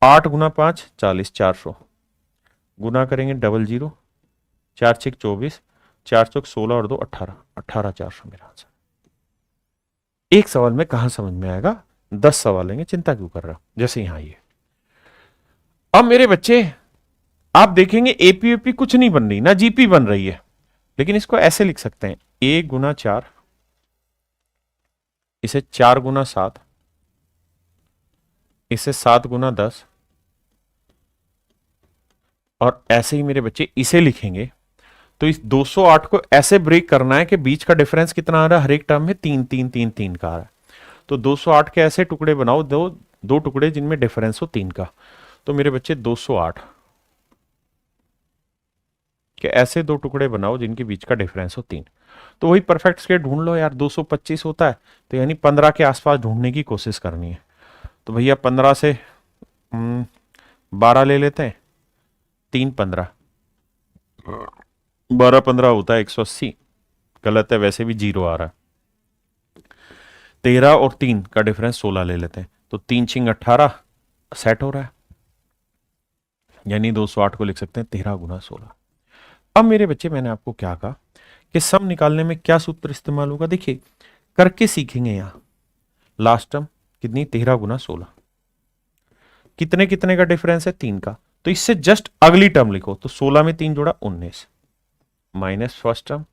Speaker 1: 8 गुना 5 40, 400 गुना करेंगे 00, 4 6 24, 4 चौक 16 और 2 18, 18 400 मेरा आंसर। एक सवाल में कहां समझ में आएगा, 10 सवाल लेंगे, चिंता क्यों कर रहा हूं। जैसे यहां ये, अब मेरे बच्चे आप देखेंगे एपीएपी कुछ नहीं बन रही, ना जीपी बन रही है, लेकिन इसको ऐसे लिख सकते हैं, 1 गुना 4, इसे 4 गुना 7, इसे 7 गुना 10, और ऐसे ही मेरे बच्चे इसे लिखेंगे। तो इस 208 को ऐसे ब्रेक करना है कि बीच का डिफरेंस कितना आ रहा है, हर एक टर्म में 3 3 3 3 का आ रहा है। तो 208 के ऐसे टुकड़े बनाओ, दो टुकड़े जिनमें डिफरेंस हो 3 का। तो मेरे बच्चे 208 के ऐसे 2 टुकड़े बनाओ जिनके बीच का डिफरेंस हो 3। तो वही परफेक्ट स्क्वायर ढूंढ लो यार, 225 होता है, तो यानी 15 के आसपास ढूंढने की कोशिश करनी है। तो भैया 15 से 12 ले लेते हैं, 3 15, 12 15 होता है 180, गलत है, वैसे भी 0 आ रहा है। 13 और 3 का डिफरेंस 16 ले लेते हैं, तो 3 6 18 सेट हो रहा है। यानी 208 को लिख सकते हैं 13 गुना 16। अब मेरे बच्चे मैंने आपको क्या कहा कि सम निकालने में क्या सूत्र इस्तेमाल होगा, देखिए करके सीखेंगे। यहां लास्ट टर्म कितनी, 13 गुना 16, कितने कितने का डिफरेंस है, 3 का। तो इससे जस्ट अगली टर्म लिखो, तो 16 में 3 जोड़ा 19, माइनस फर्स्ट टर्म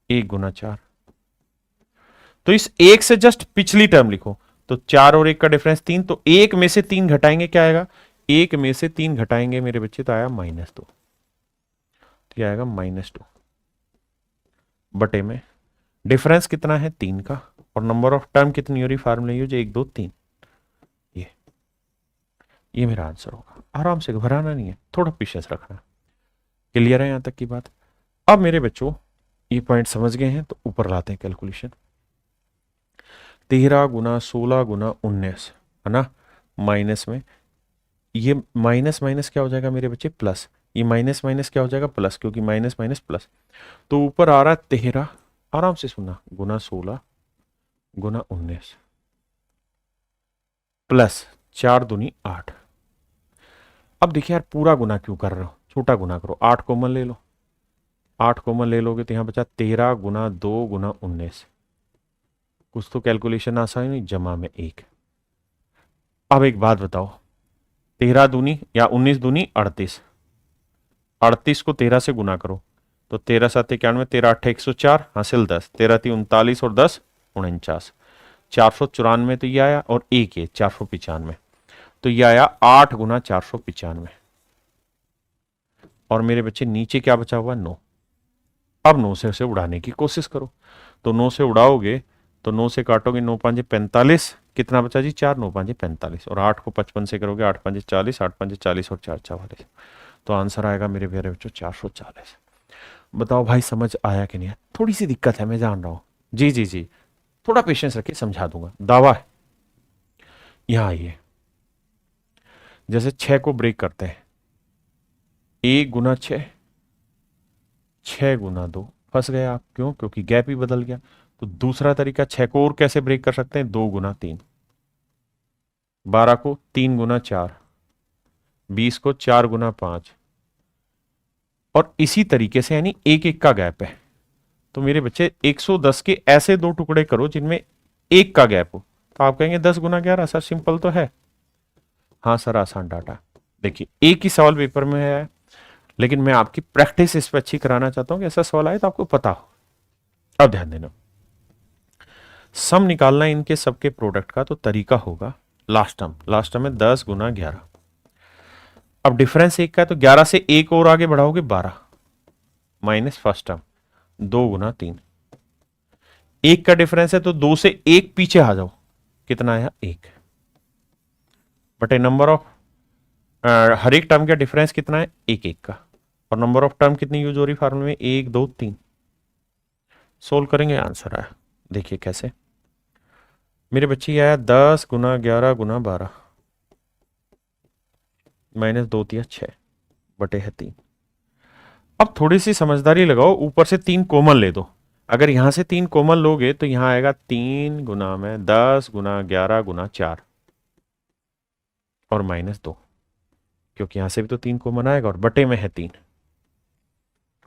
Speaker 1: 1 गुना 4। तो इस एक से जस्ट पिछली टर्म लिखो, तो 4 और 1 का डिफरेंस 3, तो 1 में से 3 घटाएंगे क्या आएगा, 1 में से 3 घटाएंगे मेरे बच्चे तो आया -2, तो आएगा -2 बटे में डिफरेंस कितना है 3 का, और नंबर ऑफ टर्म कितनी हो रही फार्मूला यूज 1 2 3। ये मेरा आंसर होगा। आराम से, घबराना नहीं है, थोड़ा पेशेंस रखना। क्लियर है यहां तक की बात। अब मेरे बच्चों ये पॉइंट समझ गए हैं, तो ऊपर लाते हैं कैलकुलेशन। 13 गुना 16 गुना 19 है ना, माइनस में ये माइनस माइनस क्या हो जाएगा मेरे बच्चे, प्लस। ये माइनस माइनस क्या हो जाएगा, प्लस, क्योंकि माइनस माइनस प्लस। तो ऊपर आ रहा है 13, आराम से सुनना, गुना 16 गुना 19 प्लस 4 दूनी 8। अब देखिए यार पूरा गुना क्यों कर रहे हो, छोटा गुना करो, 8 कॉमन ले लो, 8 कॉमन ले लोगे तो यहां बचा 13 गुना 2 गुना 19। कुछ तो कैलकुलेशन आसान नहीं, जमा में 1। अब एक बात बताओ, 13 दूनी या 19 दूनी 38, 38 को 13 से गुना करो, तो 13 7 91, 13 8 104, हासिल 10, 13 3 39 और 10 49, 494 तो ये आया, और एक ये 495, तो ये आया 8 गुना 495। और मेरे बच्चे नीचे क्या बचा हुआ, 9। अब 9 से उड़ाने की कोशिश करो, तो 9 से उड़ाओगे तो 9 से काटोगे, 9 5 45, कितना बचा जी 4, 9 5 45, और 8 को 55 से करोगे, 8 5 40, 8 5 40 और 4 44, तो आंसर आएगा मेरे प्यारे बच्चों 440। बताओ भाई समझ आया कि नहीं? थोड़ी सी दिक्कत है मैं जान रहा हूं, जी जी जी, थोड़ा पेशेंस रखिए, समझा दूंगा, दावा है। यहां आइए, जैसे 6 को ब्रेक करते हैं, 1 गुना 6, 6 गुना 2, फंस गए आप, क्यों, क्योंकि गैप ही बदल गया। तो दूसरा तरीका 6 को और कैसे ब्रेक कर सकते हैं, 2 गुना 3, 12 को 3 गुना 4, 20 को 4 गुना 5, और इसी तरीके से, यानी एक एक का गैप है। तो मेरे बच्चे 110 के ऐसे 2 टुकड़े करो जिनमें एक का गैप हो, तो आप कहेंगे 10 गुना 11, सर सिंपल तो है। हाँ सर आसान डाटा, देखिए एक ही सवाल पेपर में है, लेकिन मैं आपकी प्रैक्टिस इस पर अच्छी कराना चाहता हूं कि ऐसा सवाल आए तो आपको पता हो। अब ध्यान देना, सम निकालना इनके सबके प्रोडक्ट का तो तरीका होगा लास्ट टर्म में 10 गुना 11। अब डिफरेंस एक का है, तो 11 से एक और आगे बढ़ाओगे 12, माइनस फर्स्ट टर्म 2 गुना 3। एक का डिफरेंस है, तो 2 से एक पीछे आ जाओ, कितना आया 1, बटे नंबर ऑफ हर एक टर्म का डिफरेंस कितना है, 1 1 का, और नंबर ऑफ टर्म कितनी यूज हो रही फार्मूले में, 1 2 3। सोल्व करेंगे, आंसर आया, देखिए कैसे मेरे बच्चे, आया 10 गुना 11 गुना 12, माइनस 2 तिया 6 बटे है 3। अब थोड़ी सी समझदारी लगाओ, ऊपर से 3 कॉमन ले दो। अगर यहां से 3 कॉमन लोगे तो यहां आएगा 3 गुना में 10 गुना 11 गुना 4 और -2, क्योंकि यहां से भी तो 3 कॉमन आएगा, और बटे में है 3,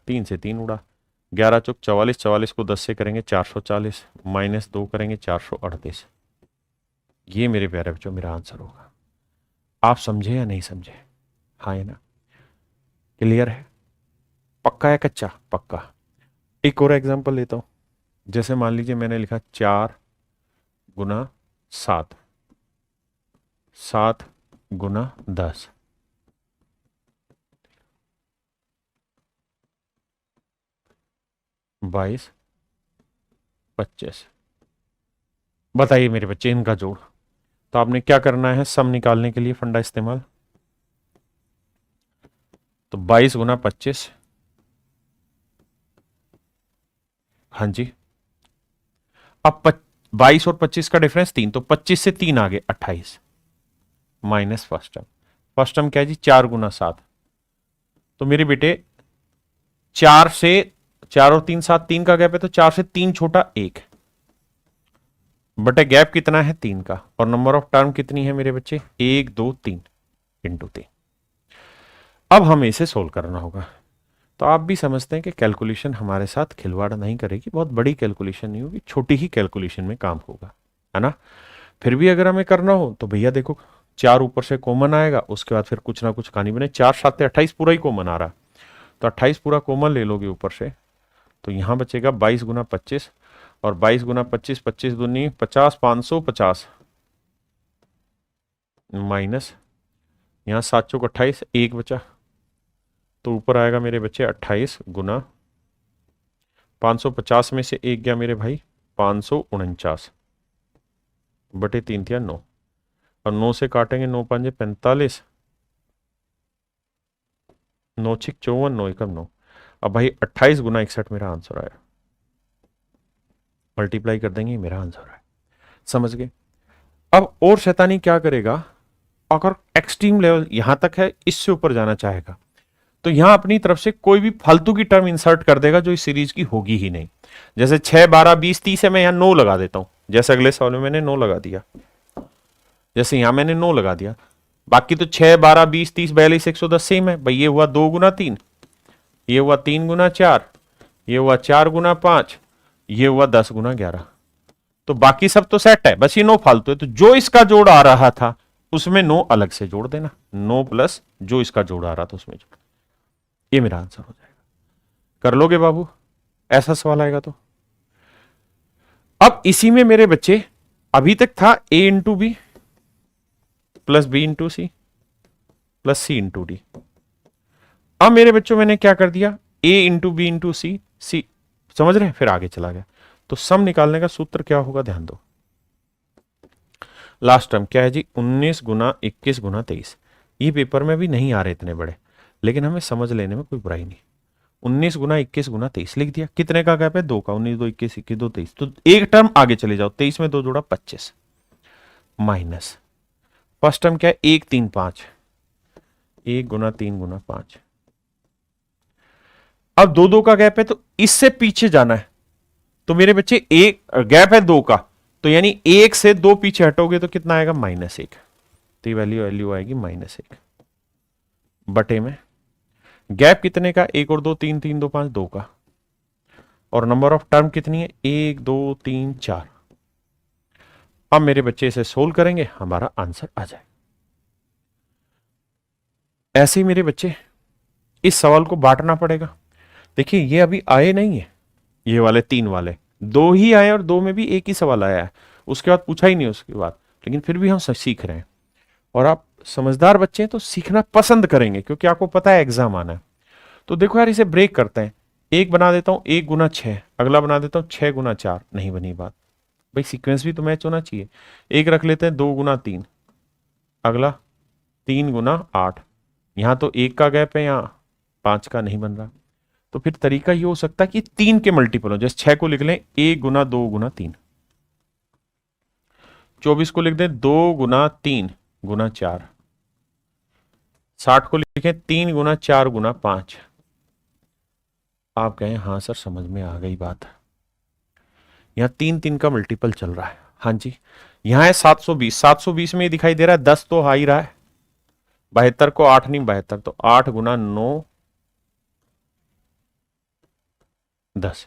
Speaker 1: 3 से 3 उड़ा, 11 चौक 44, 44 को 10 से करेंगे 440, -2 करेंगे 438। ये मेरे प्यारे बच्चों मेरा आंसर होगा। आप समझे या नहीं समझे, हाँ है ना, क्लियर है, पक्का है कच्चा, पक्का। एक और एग्जांपल लेता हूं, जैसे मान लीजिए मैंने लिखा 4 गुना 7, 7 गुना 10, बाईस 25। बताइए मेरे बच्चे इनका जोड़। तो आपने क्या करना है, सम निकालने के लिए फंडा इस्तेमाल, तो 22 गुना 25, हाँ जी, अब 22 और 25 का डिफरेंस 3, तो 25 से 3 आगे 28, minus first term, first term क्या है जी 4 गुना 7, तो मेरे बेटे 4 से 4 और 3 7, 3 का गैप है, तो 4 से 3 छोटा 1, बटे गैप कितना है 3 का, और नंबर ऑफ टर्म कितनी है मेरे बच्चे 1 2 3 इंटू 3। अब हमें इसे सोल्व करना होगा। तो आप भी समझते हैं कि कैलकुलेशन हमारे साथ खिलवाड़ नहीं करेगी, बहुत बड़ी कैलकुलेशन नहीं होगी, छोटी ही कैलकुलेशन में काम होगा, है ना। फिर भी अगर हमें करना हो तो भैया देखो, 4 ऊपर से कॉमन आएगा, उसके बाद फिर कुछ ना कुछ कहानी बने। 4 7 28 पूरा ही कॉमन आ रहा, तो 28 पूरा कॉमन ले लोगे ऊपर से, तो यहां बचेगा 22 गुना 25, और 22 गुना 25, 25 दूनी 50, 550 माइनस यहाँ 7 चौक 28, एक बचा, तो ऊपर आएगा मेरे बच्चे 28 गुना 550 में से एक गया मेरे भाई 549 बटे 3 थिया 9, और 9 से काटेंगे 9 5 45, 9 6 54, 9 एकम 9। अब भाई 28 गुना 61 मेरा आंसर आया, मल्टीप्लाई कर देंगे, मेरा आंसर है। समझ गए। अब और शैतानी क्या करेगा, अगर एक्सट्रीम लेवल यहां तक है, इससे ऊपर जाना चाहेगा तो यहां अपनी तरफ से कोई भी फालतू की टर्म इंसर्ट कर देगा जो इस सीरीज की होगी ही नहीं। जैसे 6 12 20 30 है, मैं यहां 9 लगा देता हूं, जैसे अगले सवाल में मैंने 9 लगा दिया, जैसे यहां मैंने 9 लगा दिया। बाकी तो 6 12 20 30 42 110 सेम है भाई। ये हुआ 2 गुना 3, ये हुआ 3 गुना 4, ये हुआ 4 गुना 5, ये हुआ 10 गुना 11। तो बाकी सब तो सेट है, बस ये 9 फालतू है। तो जो इसका जोड़ आ रहा था उसमें 9 अलग से जोड़ देना, 9 प्लस जो इसका जोड़ आ रहा था उसमें जोड़, ये मेरा आंसर हो जाएगा। कर लोगे बाबू, ऐसा सवाल आएगा तो। अब इसी में मेरे बच्चे अभी तक था a into B plus B into C plus C into D. अब मेरे बच्चों मैंने क्या कर दिया, a into B into C, C समझ रहे हैं, फिर आगे चला गया। तो सम निकालने का सूत्र क्या होगा, ध्यान दो। लास्ट टर्म क्या है जी, 19 गुना 21 गुना 23। ये पेपर में भी नहीं आ रहे इतने बड़े, लेकिन हमें समझ लेने में कोई बुराई नहीं। 19 गुना 21 गुना 23 लिख दिया। कितने का गैप है, 2 का। 19 2 21 21 2 23, तो एक टर्म आगे चले जाओ, 23 में 2 जोड़ा 25 माइनस फर्स्ट टर्म क्या है, 1 3 5, 1 गुना 3 गुना 5। अब 2 2 का गैप है, तो इससे पीछे जाना है। तो मेरे बच्चे एक गैप है 2 का, तो यानी 1 से 2 पीछे हटोगे तो कितना आएगा, -1। तो ये वैल्यू आएगी -1 बटे में गैप कितने का, 1 और 2 3 3 2 5 2 का, और नंबर ऑफ टर्म कितनी है, 1 2 3 4। अब मेरे बच्चे इसे सोल्व करेंगे, हमारा आंसर आ जाए। ऐसे ही मेरे बच्चे इस सवाल को बांटना पड़ेगा। देखिए ये अभी आए नहीं है, ये वाले 3 वाले 2 ही आए, और 2 में भी एक ही सवाल आया है, उसके बाद पूछा ही नहीं उसके बाद, लेकिन फिर भी हम सीख रहे हैं। और आप समझदार बच्चे हैं तो सीखना पसंद करेंगे, क्योंकि आपको पता है एग्जाम आना है। तो देखो यार, इसे ब्रेक करते हैं। एक बना देता हूं 1 गुना 6, अगला बना देता हूं 6 गुना 4। नहीं बनी बात भाई, सीक्वेंस भी तो मैच होना चाहिए। एक रख लेते हैं 2 गुना 3, अगला 3 गुना 8। यहां तो 1 का गैप है, यहां 5 का नहीं बन रहा। तो फिर तरीका ये हो सकता है कि 3 के मल्टीपल हो, जैसे 6 को लिख लें 1 गुना 2 गुना 3, 24 को लिख दें 2 गुना 3 गुना 4, 60 को लिखें 3 गुना 4 गुना 5। आप कहें हाँ सर समझ में आ गई बात। यहां 3 3 का मल्टीपल चल रहा है, हाँ जी। यहां है 720, 720 में ये दिखाई दे रहा है 10 तो आ ही रहा है। 72 को 8 नहीं 72, तो 8 गुना 9 10।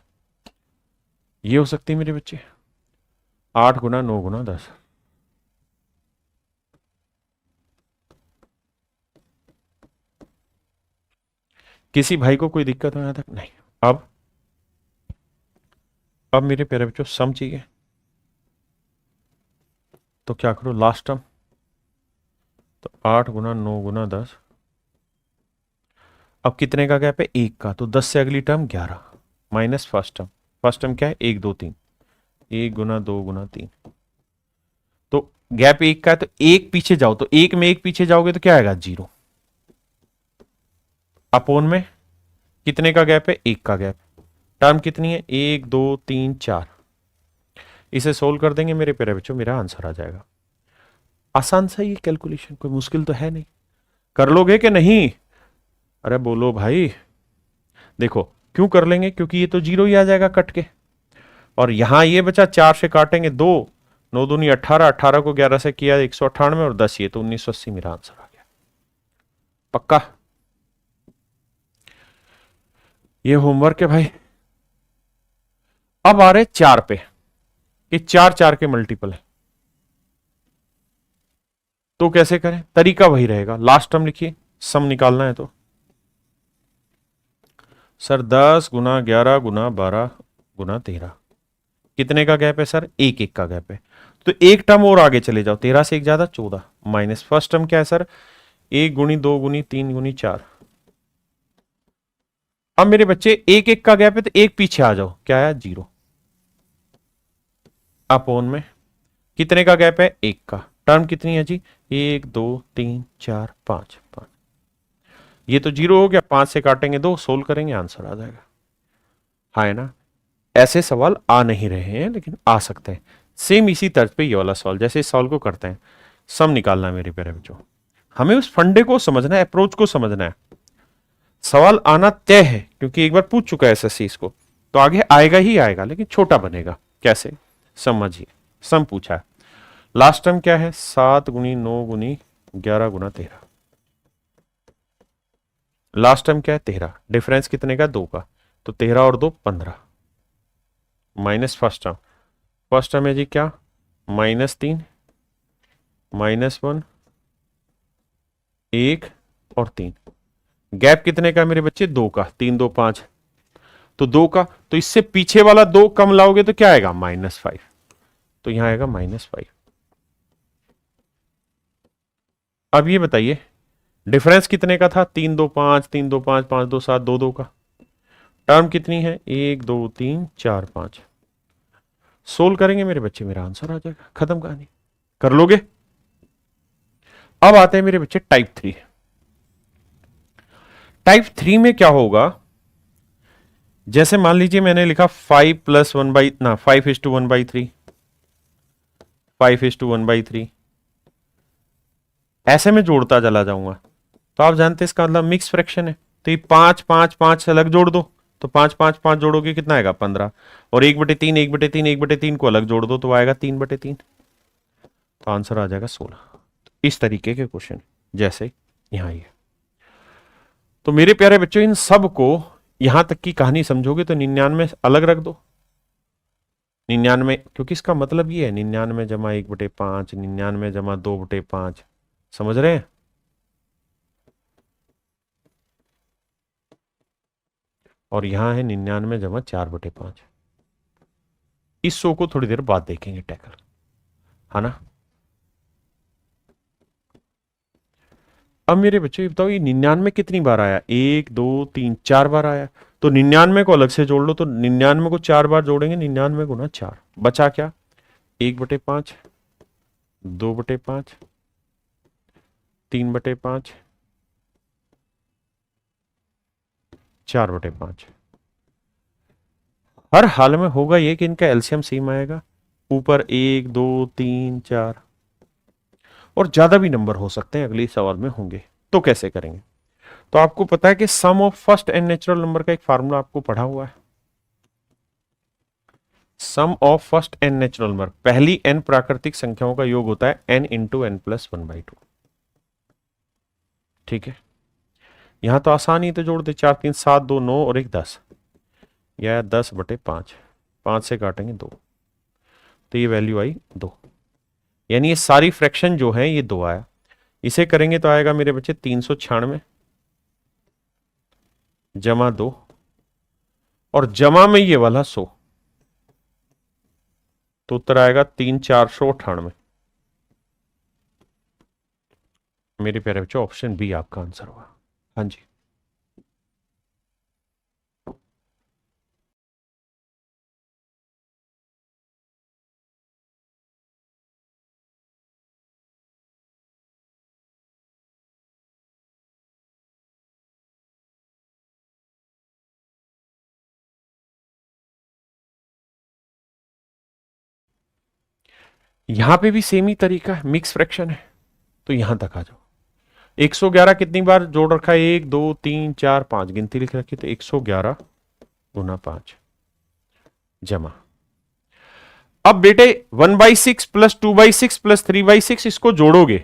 Speaker 1: ये हो सकती है मेरे बच्चे, 8 गुना 9 गुना 10। किसी भाई को कोई दिक्कत हो यहां तक नहीं। अब मेरे प्यारे बच्चों सम चाहिए, तो क्या करो, लास्ट टर्म, तो 8 गुना 9 गुना 10। अब कितने का गैप है, 1 का, तो 10 से अगली term 11 minus first term. First term क्या है, 1 2 3, 1 गुना 2 गुना 3। तो गैप 1 का है, तो 1 पीछे जाओ, तो 1 में 1 पीछे जाओगे तो क्या आएगा, 0। अपोन में कितने का गैप है, 1 का गैप। टर्म कितनी है, 1 2 3 4। इसे सोल्व कर देंगे मेरे प्यारे बच्चों, मेरा आंसर आ जाएगा। आसान सा ये कैलकुलेशन, कोई मुश्किल तो है नहीं। कर लोगे कि नहीं, अरे बोलो भाई। देखो क्यों कर लेंगे, क्योंकि ये तो 0 ही आ जाएगा कट के, और यहां ये बचा 4 से काटेंगे 2, 9 दूनी 18, 18 को 11 से किया 198, और 10 ये तो 1980 मेरा आंसर आ गया। पक्का। ये होमवर्क है भाई। अब आ रहे 4 पे कि 4 4 के मल्टीपल है, तो कैसे करें? तरीका वही रहेगा, लास्ट टर्म लिखिए, सम निकालना है तो सर 10 गुना 11 गुना 12 गुना 13, कितने का गैप है सर? 1 1 का गैप है, तो एक टर्म और आगे चले जाओ, 13 से 1 ज्यादा 14 माइनस फर्स्ट टर्म क्या है सर? 1 गुनी 2 गुनी 3 गुनी 4। अब मेरे बच्चे 1 1 का गैप है तो एक पीछे आ जाओ, क्या है? 0 अपोन में कितने का गैप है? 1 का। टर्म कितनी है जी? 1 2 3 4 5 5, ये तो 0 हो गया, 5 से काटेंगे 2, सोल्व करेंगे आंसर आ जाएगा। हाँ है ना? ऐसे सवाल आ नहीं रहे हैं लेकिन आ सकते हैं। सेम इसी तर्ज पे ये वाला सवाल, जैसे इस सवाल को करते हैं, सम निकालना है मेरे प्यारे बच्चों। हमें उस फंडे को समझना है, अप्रोच को समझना है। सवाल आना तय है क्योंकि एक बार पूछ चुका है एसएससी इसको, तो आगे आएगा ही आएगा, लेकिन छोटा बनेगा। कैसे? समझिए, सम पूछा है, लास्ट टर्म क्या है? 7 गुनी 9 गुनी 11 गुना 13, लास्ट टर्म क्या है? 13, डिफरेंस कितने का? 2 का, तो 13 और 2 15 minus first term, first term है जी क्या? -3 -1 1 और 3, गैप कितने का मेरे बच्चे? 2 का, 3 2 5, तो 2 का, तो इससे पीछे वाला 2 कम लाओगे तो क्या आएगा? -5, तो यहां आएगा -5। अब ये बताइए डिफरेंस कितने का था? 3 2 5 3 2 5 5 2 7 2 2 का, टर्म कितनी है? 1 2 3 4 5, सोल्व करेंगे मेरे बच्चे, मेरा आंसर आ जाएगा, खत्म कहानी। कर लोगे? अब आते हैं मेरे बच्चे टाइप 3। टाइप 3 में क्या होगा? जैसे मान लीजिए मैंने लिखा 5 + 5:1/3, 5:1/3, ऐसे में जोड़ता चला जाऊंगा, तो आप जानते हैं इसका मतलब मिक्स फ्रैक्शन है, तो ये 5 5 5 से अलग जोड़ दो, तो 5 5 5 जोड़ोगे कितना आएगा? 15, और 1/3 1/3 1/3 को अलग जोड़ दो तो आएगा 3/3, तो आंसर आ जाएगा 16। तो इस तरीके के क्वेश्चन जैसे यहां ये, तो मेरे प्यारे बच्चों इन सब को यहां तक की कहानी समझोगे तो 99 अलग रख दो, 99, क्योंकि इसका मतलब ये है 99 जमा 1/5, 99 जमा 2/5, समझ रहे हैं? और यहां है 99 जमा 4/5। इस शो को थोड़ी देर बाद देखेंगे टैकल, है ना? अब मेरे बच्चों ये बताओ, ये 99 कितनी बार आया? 1 2 3 4 बार आया, तो 99 को अलग से जोड़ लो, तो 99 को 4 बार जोड़ेंगे, 99 गुना 4, बचा क्या? 1/5 2/5 3/5 4/5। हर हाल में होगा ये कि इनका एलसीएम सेम आएगा, ऊपर 1 2 3 4, और ज्यादा भी नंबर हो सकते हैं, अगले सवाल में होंगे। तो कैसे करेंगे? तो आपको पता है कि sum of first N natural number का एक फार्मूला आपको पढ़ा हुआ है। Sum of first N natural number, पहली एन प्राकृतिक संख्याओं का योग होता है n इंटू एन प्लस 1/2। ठीक है, यहां तो आसानी तो जोड़ दे, 4 3 7 2 9 और 1 10, यह 10/5, 5 से काटेंगे 2, तो ये वैल्यू आई 2, यानी ये सारी फ्रैक्शन जो है ये 2 आया। इसे करेंगे तो आएगा मेरे बच्चे 396 जमा 2, और जमा में ये वाला 100, तो उत्तर आएगा 3 498। मेरे प्यारे बच्चों ऑप्शन बी आपका आंसर हुआ। हाँ जी, यहां पे भी सेम ही तरीका है, मिक्स फ्रैक्शन है, तो यहां तक आ जाओ। 111 कितनी बार जोड़ रखा है? 1 2 3 4 5, गिनती लिख रखी, तो 111 गुना 5 जमा, अब बेटे 1/6 + 2/6 + 3/6 इसको जोड़ोगे,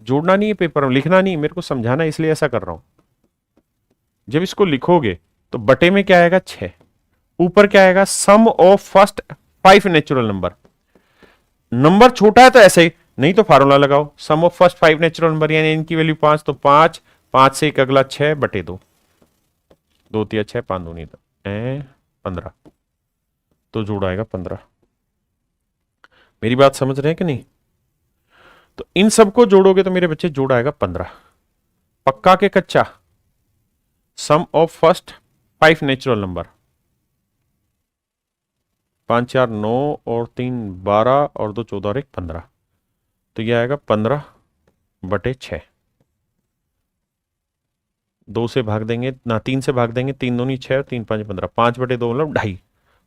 Speaker 1: जोड़ना नहीं है पेपर में, लिखना नहीं, मेरे को समझाना है इसलिए ऐसा कर रहा हूं। जब इसको लिखोगे तो बटे में क्या आएगा 6, ऊपर क्या आएगा sum of first 5 natural number. Number छोटा है तो ऐसे ही, नहीं तो फार्मूला लगाओ, sum of first 5 natural number यानी इनकी वैल्यू 5, तो 5, 5 से एक अगला 6 बटे 2, 2 तिया 6, 5 दूनी 15, तो जोड़ आएगा 15। मेरी बात समझ रहे हैं कि नहीं? तो इन सबको जोड़ोगे तो मेरे बच्चे जोड़ आएगा 15। पक्का के कच्चा? सम ऑफ फर्स्ट 5 नेचुरल नंबर, 5 4 9 और 3 12 और 2 14 और 1 15, तो यह आएगा 15 बटे 6। 2 से भाग देंगे ना, 3 से भाग देंगे, 3 दूनी 6 और 3 5 15, 5 बटे 2 मतलब 2.5।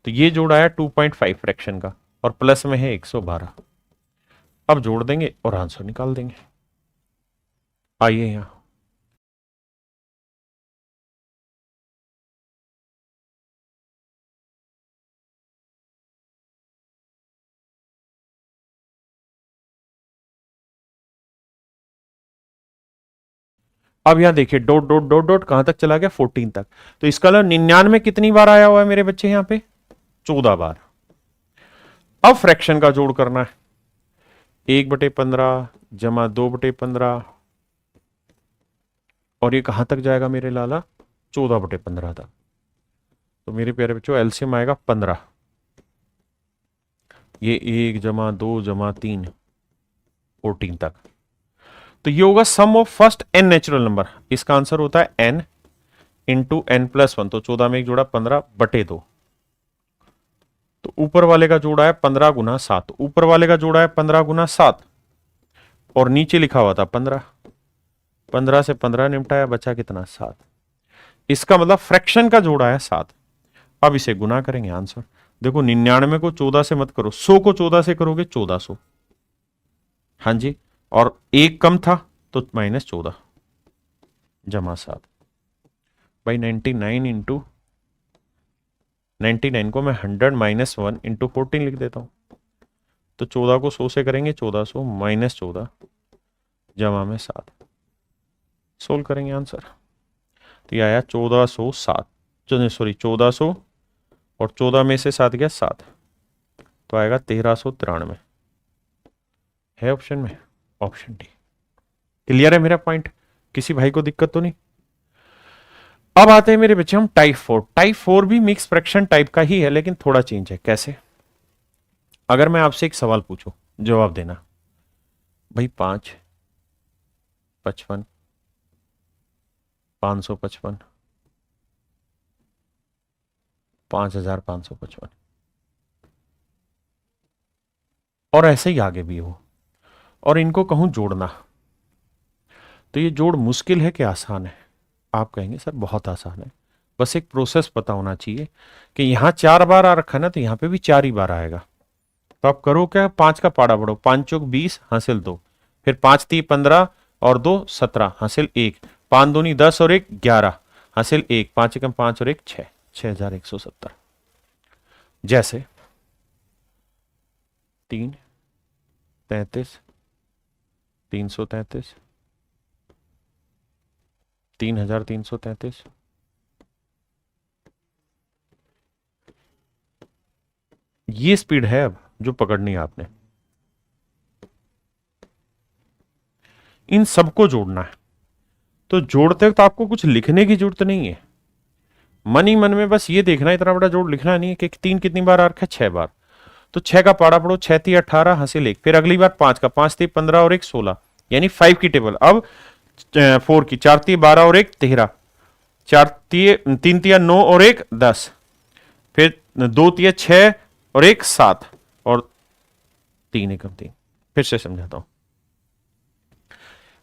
Speaker 1: तो ये जोड़ आया 2.5 फ्रैक्शन का, और प्लस में है 112। अब जोड़ देंगे और आंसर निकाल देंगे। आइए यहां, अब यहां देखिए डॉट डॉट डॉट डॉट कहां तक चला गया, 14 तक। तो इसका 99 कितनी बार आया हुआ है मेरे बच्चे यहां पे? 14 बार। अब फ्रैक्शन का जोड़ करना है, 1/15 जमा 2/15, और ये कहां तक जाएगा मेरे लाला? 14/15 तक। तो मेरे प्यारे बच्चों एलसीएम आएगा 15, ये 1 जमा 2 जमा 3, 14 तक। तो ये होगा sum of first n natural number. इसका आंसर होता है n इंटू n प्लस 1, तो 14 में एक जोड़ा 15 बटे 2। तो ऊपर वाले का जोड़ा है 15 गुना 7, ऊपर वाले का जोड़ा है 15 गुना 7, और नीचे लिखा हुआ था 15। 15 से 15 निपटाया, बचा कितना? 7। इसका मतलब फ्रैक्शन का जोड़ा है 7। अब इसे गुना करेंगे, आंसर देखो 99 को 14 से मत करो, 100 को 14 से करोगे 1400, हाँ जी, और एक कम था तो -14 जमा 7 भाई 99 इंटू 99 को मैं 100 - 1 इंटू 14 लिख देता हूं। तो 14 को 100 से करेंगे 1400 -14 जमा में 7, सोल्व करेंगे आंसर। तो ये आया 1407, सॉरी 1400, और 14 में से 7 गया 7, तो आएगा 1393 है ऑप्शन में, ऑप्शन डी। क्लियर है मेरा पॉइंट? किसी भाई को दिक्कत तो नहीं? अब आते हैं मेरे बच्चे हम टाइप 4। टाइप 4 भी मिक्स फ्रैक्शन टाइप का ही है, लेकिन थोड़ा चेंज है। कैसे? अगर मैं आपसे एक सवाल पूछूं, जवाब देना भाई, 5 55 555 5555, और ऐसे ही आगे भी हो, और इनको कहूं जोड़ना, तो ये जोड़ मुश्किल है कि आसान है? आप कहेंगे सर बहुत आसान है, बस एक प्रोसेस पता होना चाहिए कि यहां 4 बार आ रखा ना, तो यहां पे भी 4 ही बार आएगा। तो आप करो क्या, 5 का पाड़ा बढ़ो, 5 चौक 20 हासिल 2, फिर 5 3 15 और 2 17 हासिल 1, 5 दूनी 10 और 1 11 हासिल 1, 5 एकम 5 और 1 6, 6170। जैसे 3 33 333 3333, ये स्पीड है अब जो पकड़नी है आपने। इन सबको जोड़ना है, तो जोड़ते वक्त आपको कुछ लिखने की जरूरत नहीं है, मन ही मन में बस ये देखना है, इतना बड़ा जोड़ लिखना नहीं है कि 3 कितनी बार आ रखा है? 6 बार। तो 6 का पाड़ा पड़ो, 6 3 18 हासिल 1, फिर अगली बार 5 का, 5 3 15 और 1 16, यानी 5 की टेबल। अब 4 की, 4 3 12 और 1 13, 4 3 3 9 और 1 10, फिर 2 3 6 और 1 7, और 3 एकम 3। फिर से समझाता हूं,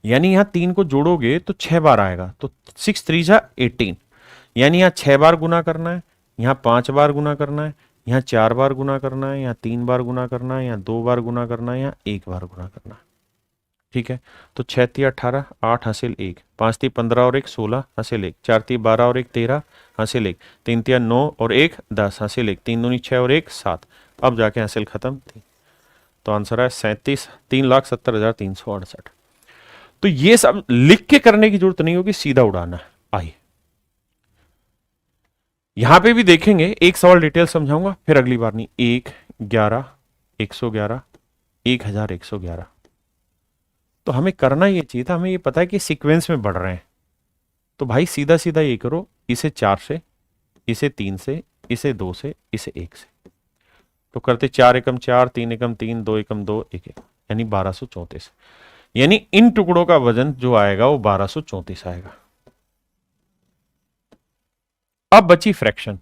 Speaker 1: यानी यहां 3 को जोड़ोगे तो 6 बार आएगा, तो 6 3 जा 18, यानी यहां 6 बार गुना करना है, यहां 5 बार गुना करना है, यहां 4 बार गुना करना है, यहां 3 बार गुना करना है, यहां 2 बार गुना करना है, यहां 1 बार गुना करना है। ठीक है, तो 6 3 18 8 हासिल 1, 5 3 15 और 1 16 हासिल 1, 4 3 12 और 1 13 हासिल 1, 3 3 9 और 1 10 हासिल 1, 3 दूनी 6 और 1 7, अब जाके हासिल खत्म 3। तो आंसर है 37,70,368। तो ये सब लिख के करने की जरूरत नहीं होगी, सीधा उड़ाना है। आइए यहां पे भी देखेंगे, एक सवाल डिटेल समझाऊंगा, फिर अगली बार नहीं। 1, 11, 111, 1111। तो हमें करना ये चाहिए था, हमें ये पता है कि सीक्वेंस में बढ़ रहे हैं, तो भाई सीधा सीधा ये करो, इसे 4 से, इसे 3 से, इसे 2 से, इसे 1 से। तो करते 4 एकम 4, 3 एकम 3, 2 एकम 2, 1 एकम, यानी 1234। यानी इन टुकड़ों का वजन जो आएगा वो 1234 आएगा। अब बची फ्रैक्शन,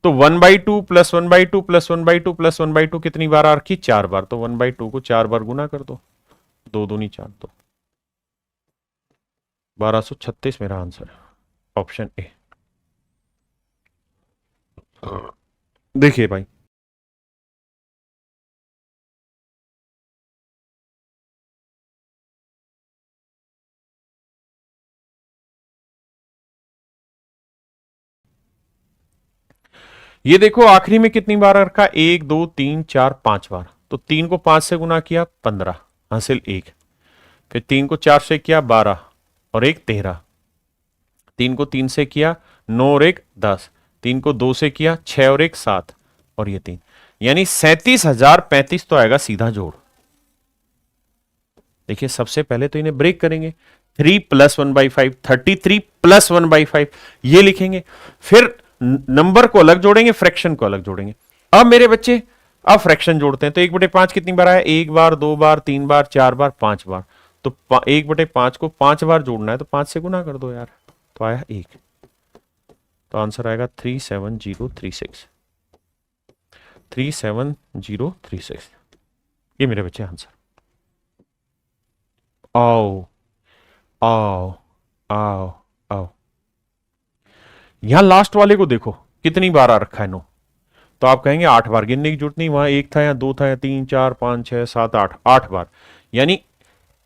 Speaker 1: तो 1/2 प्लस 1/2 प्लस 1/2 प्लस 1/2 कितनी बार आ रखी? 4 बार। तो 1/2 को 4 बार गुना कर दो, 2 दूनी 4, तो 1236 मेरा आंसर है, ऑप्शन ए। देखिए भाई, ये देखो आखिरी में कितनी बार रखा? 1 2 3 4 5 बार। तो 3 को 5 से गुना किया 15 हासिल 1, फिर 3 को 4 से किया 12 और 1 13, 3 को 3 से किया 9 और 1 10, 3 को 2 से किया 6 और 1 7 और ये 3, यानी 37,035 तो आएगा सीधा जोड़। देखिए सबसे पहले तो इन्हें ब्रेक करेंगे, 3 प्लस 1/5, 33 प्लस 1/5 ये लिखेंगे, फिर नंबर को अलग जोड़ेंगे, फ्रैक्शन को अलग जोड़ेंगे। अब मेरे बच्चे, अब फ्रैक्शन जोड़ते हैं, तो 1/5 कितनी बार आया? 1 बार, 2 बार, 3 बार, 4 बार, 5 बार। तो 1/5 को 5 बार जोड़ना है, तो 5 से गुना कर दो यार, तो आया 1। तो आंसर आएगा 37036, 37036। ये मेरे बच्चे आंसर। आओ आओ आओ आओ, यहां लास्ट वाले को देखो कितनी बार आ रखा है 9, तो आप कहेंगे 8 बार, गिनने की जरूरत नहीं, वहां 1 था या 2 था या 3 4 5 6 7 8, 8 बार। यानी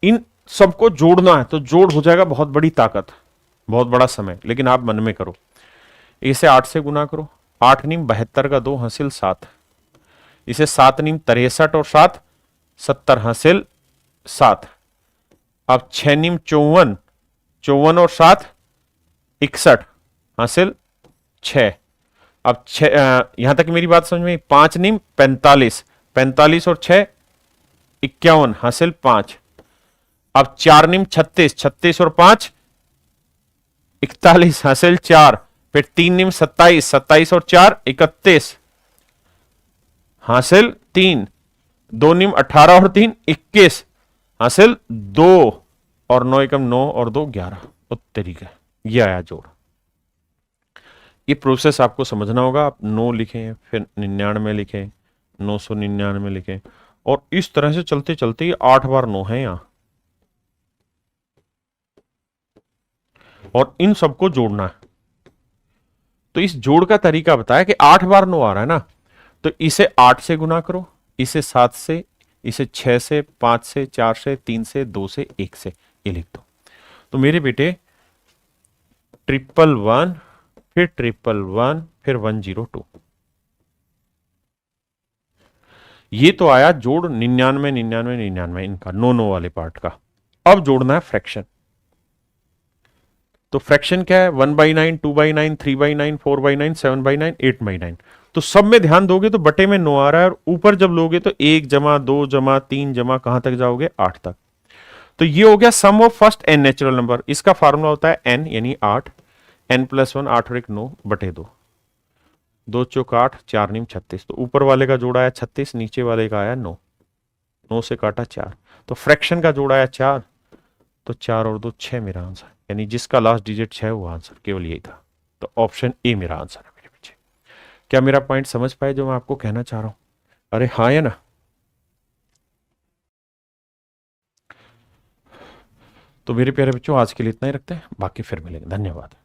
Speaker 1: इन सबको जोड़ना है, तो जोड़ हो जाएगा बहुत बड़ी ताकत, बहुत बड़ा समय, लेकिन आप मन में करो। इसे 8 से गुना करो, 8 नीम 72 का 2 हासिल 7, इसे 7 नीम 63 और 7 70 हासिल 7। अब 6 नीम 54, 54 और 7 61 हासिल 6। अब यहां तक मेरी बात समझ में? 5 नीम 45, 45 और 6 51 हासिल 5। अब 4 नीम 36, 36 और 5 41 हासिल 4। फिर 3 नीम 27, 27 और 4 31 हासिल 3। 2 नीम 18 और 3 21 हासिल 2 और 9 एकम 9 और 2 11। तरीका ये आया जोड़। ये प्रोसेस आपको समझना होगा। आप 9 लिखें, फिर 99 लिखें, 999 लिखें, और इस तरह से चलते चलते ये 8 बार 9 है यहां, और इन सबको जोड़ना है। तो इस जोड़ का तरीका बताया कि 8 बार 9 आ रहा है ना, तो इसे 8 से गुना करो, इसे 7 से, इसे 6 से, 5 से, 4 से, 3 से, 2 से, 1 से, ये लिख दो। तो मेरे बेटे 111, फिर 111, फिर 102, ये तो आया जोड़ 99 99 99 इनका 9 9 वाले पार्ट का। अब जोड़ना है फ्रैक्शन। तो फ्रैक्शन क्या है? 1/9, 2/9, 3/9, 4/9, 7/9, 8/9। तो सब में ध्यान दोगे तो बटे में 9 आ रहा है, और ऊपर जब लोगे तो 1 जमा 2 जमा 3 जमा कहां तक जाओगे? 8 तक। तो ये हो गया sum of first N natural number. इसका फार्मूला होता है n यानी 8, n+1 8 और 1 9 बटे 2, 2 चौक 8, 4 नीम 36। तो ऊपर वाले का जोड़ा आया 36, नीचे वाले का आया 9, 9 से काटा 4, तो फ्रैक्शन का जोड़ा आया 4, तो 4 और 2 6 मेरा आंसर, यानी जिसका लास्ट डिजिट 6 वो आंसर, केवल यही था। तो ऑप्शन ए मेरा आंसर है मेरे बच्चे। क्या मेरा पॉइंट समझ पाए जो मैं आपको कहना चाह रहा हूं? अरे हाँ या ना? तो मेरे प्यारे बच्चों आज के लिए इतना ही रखते हैं, बाकी फिर मिलेंगे। धन्यवाद।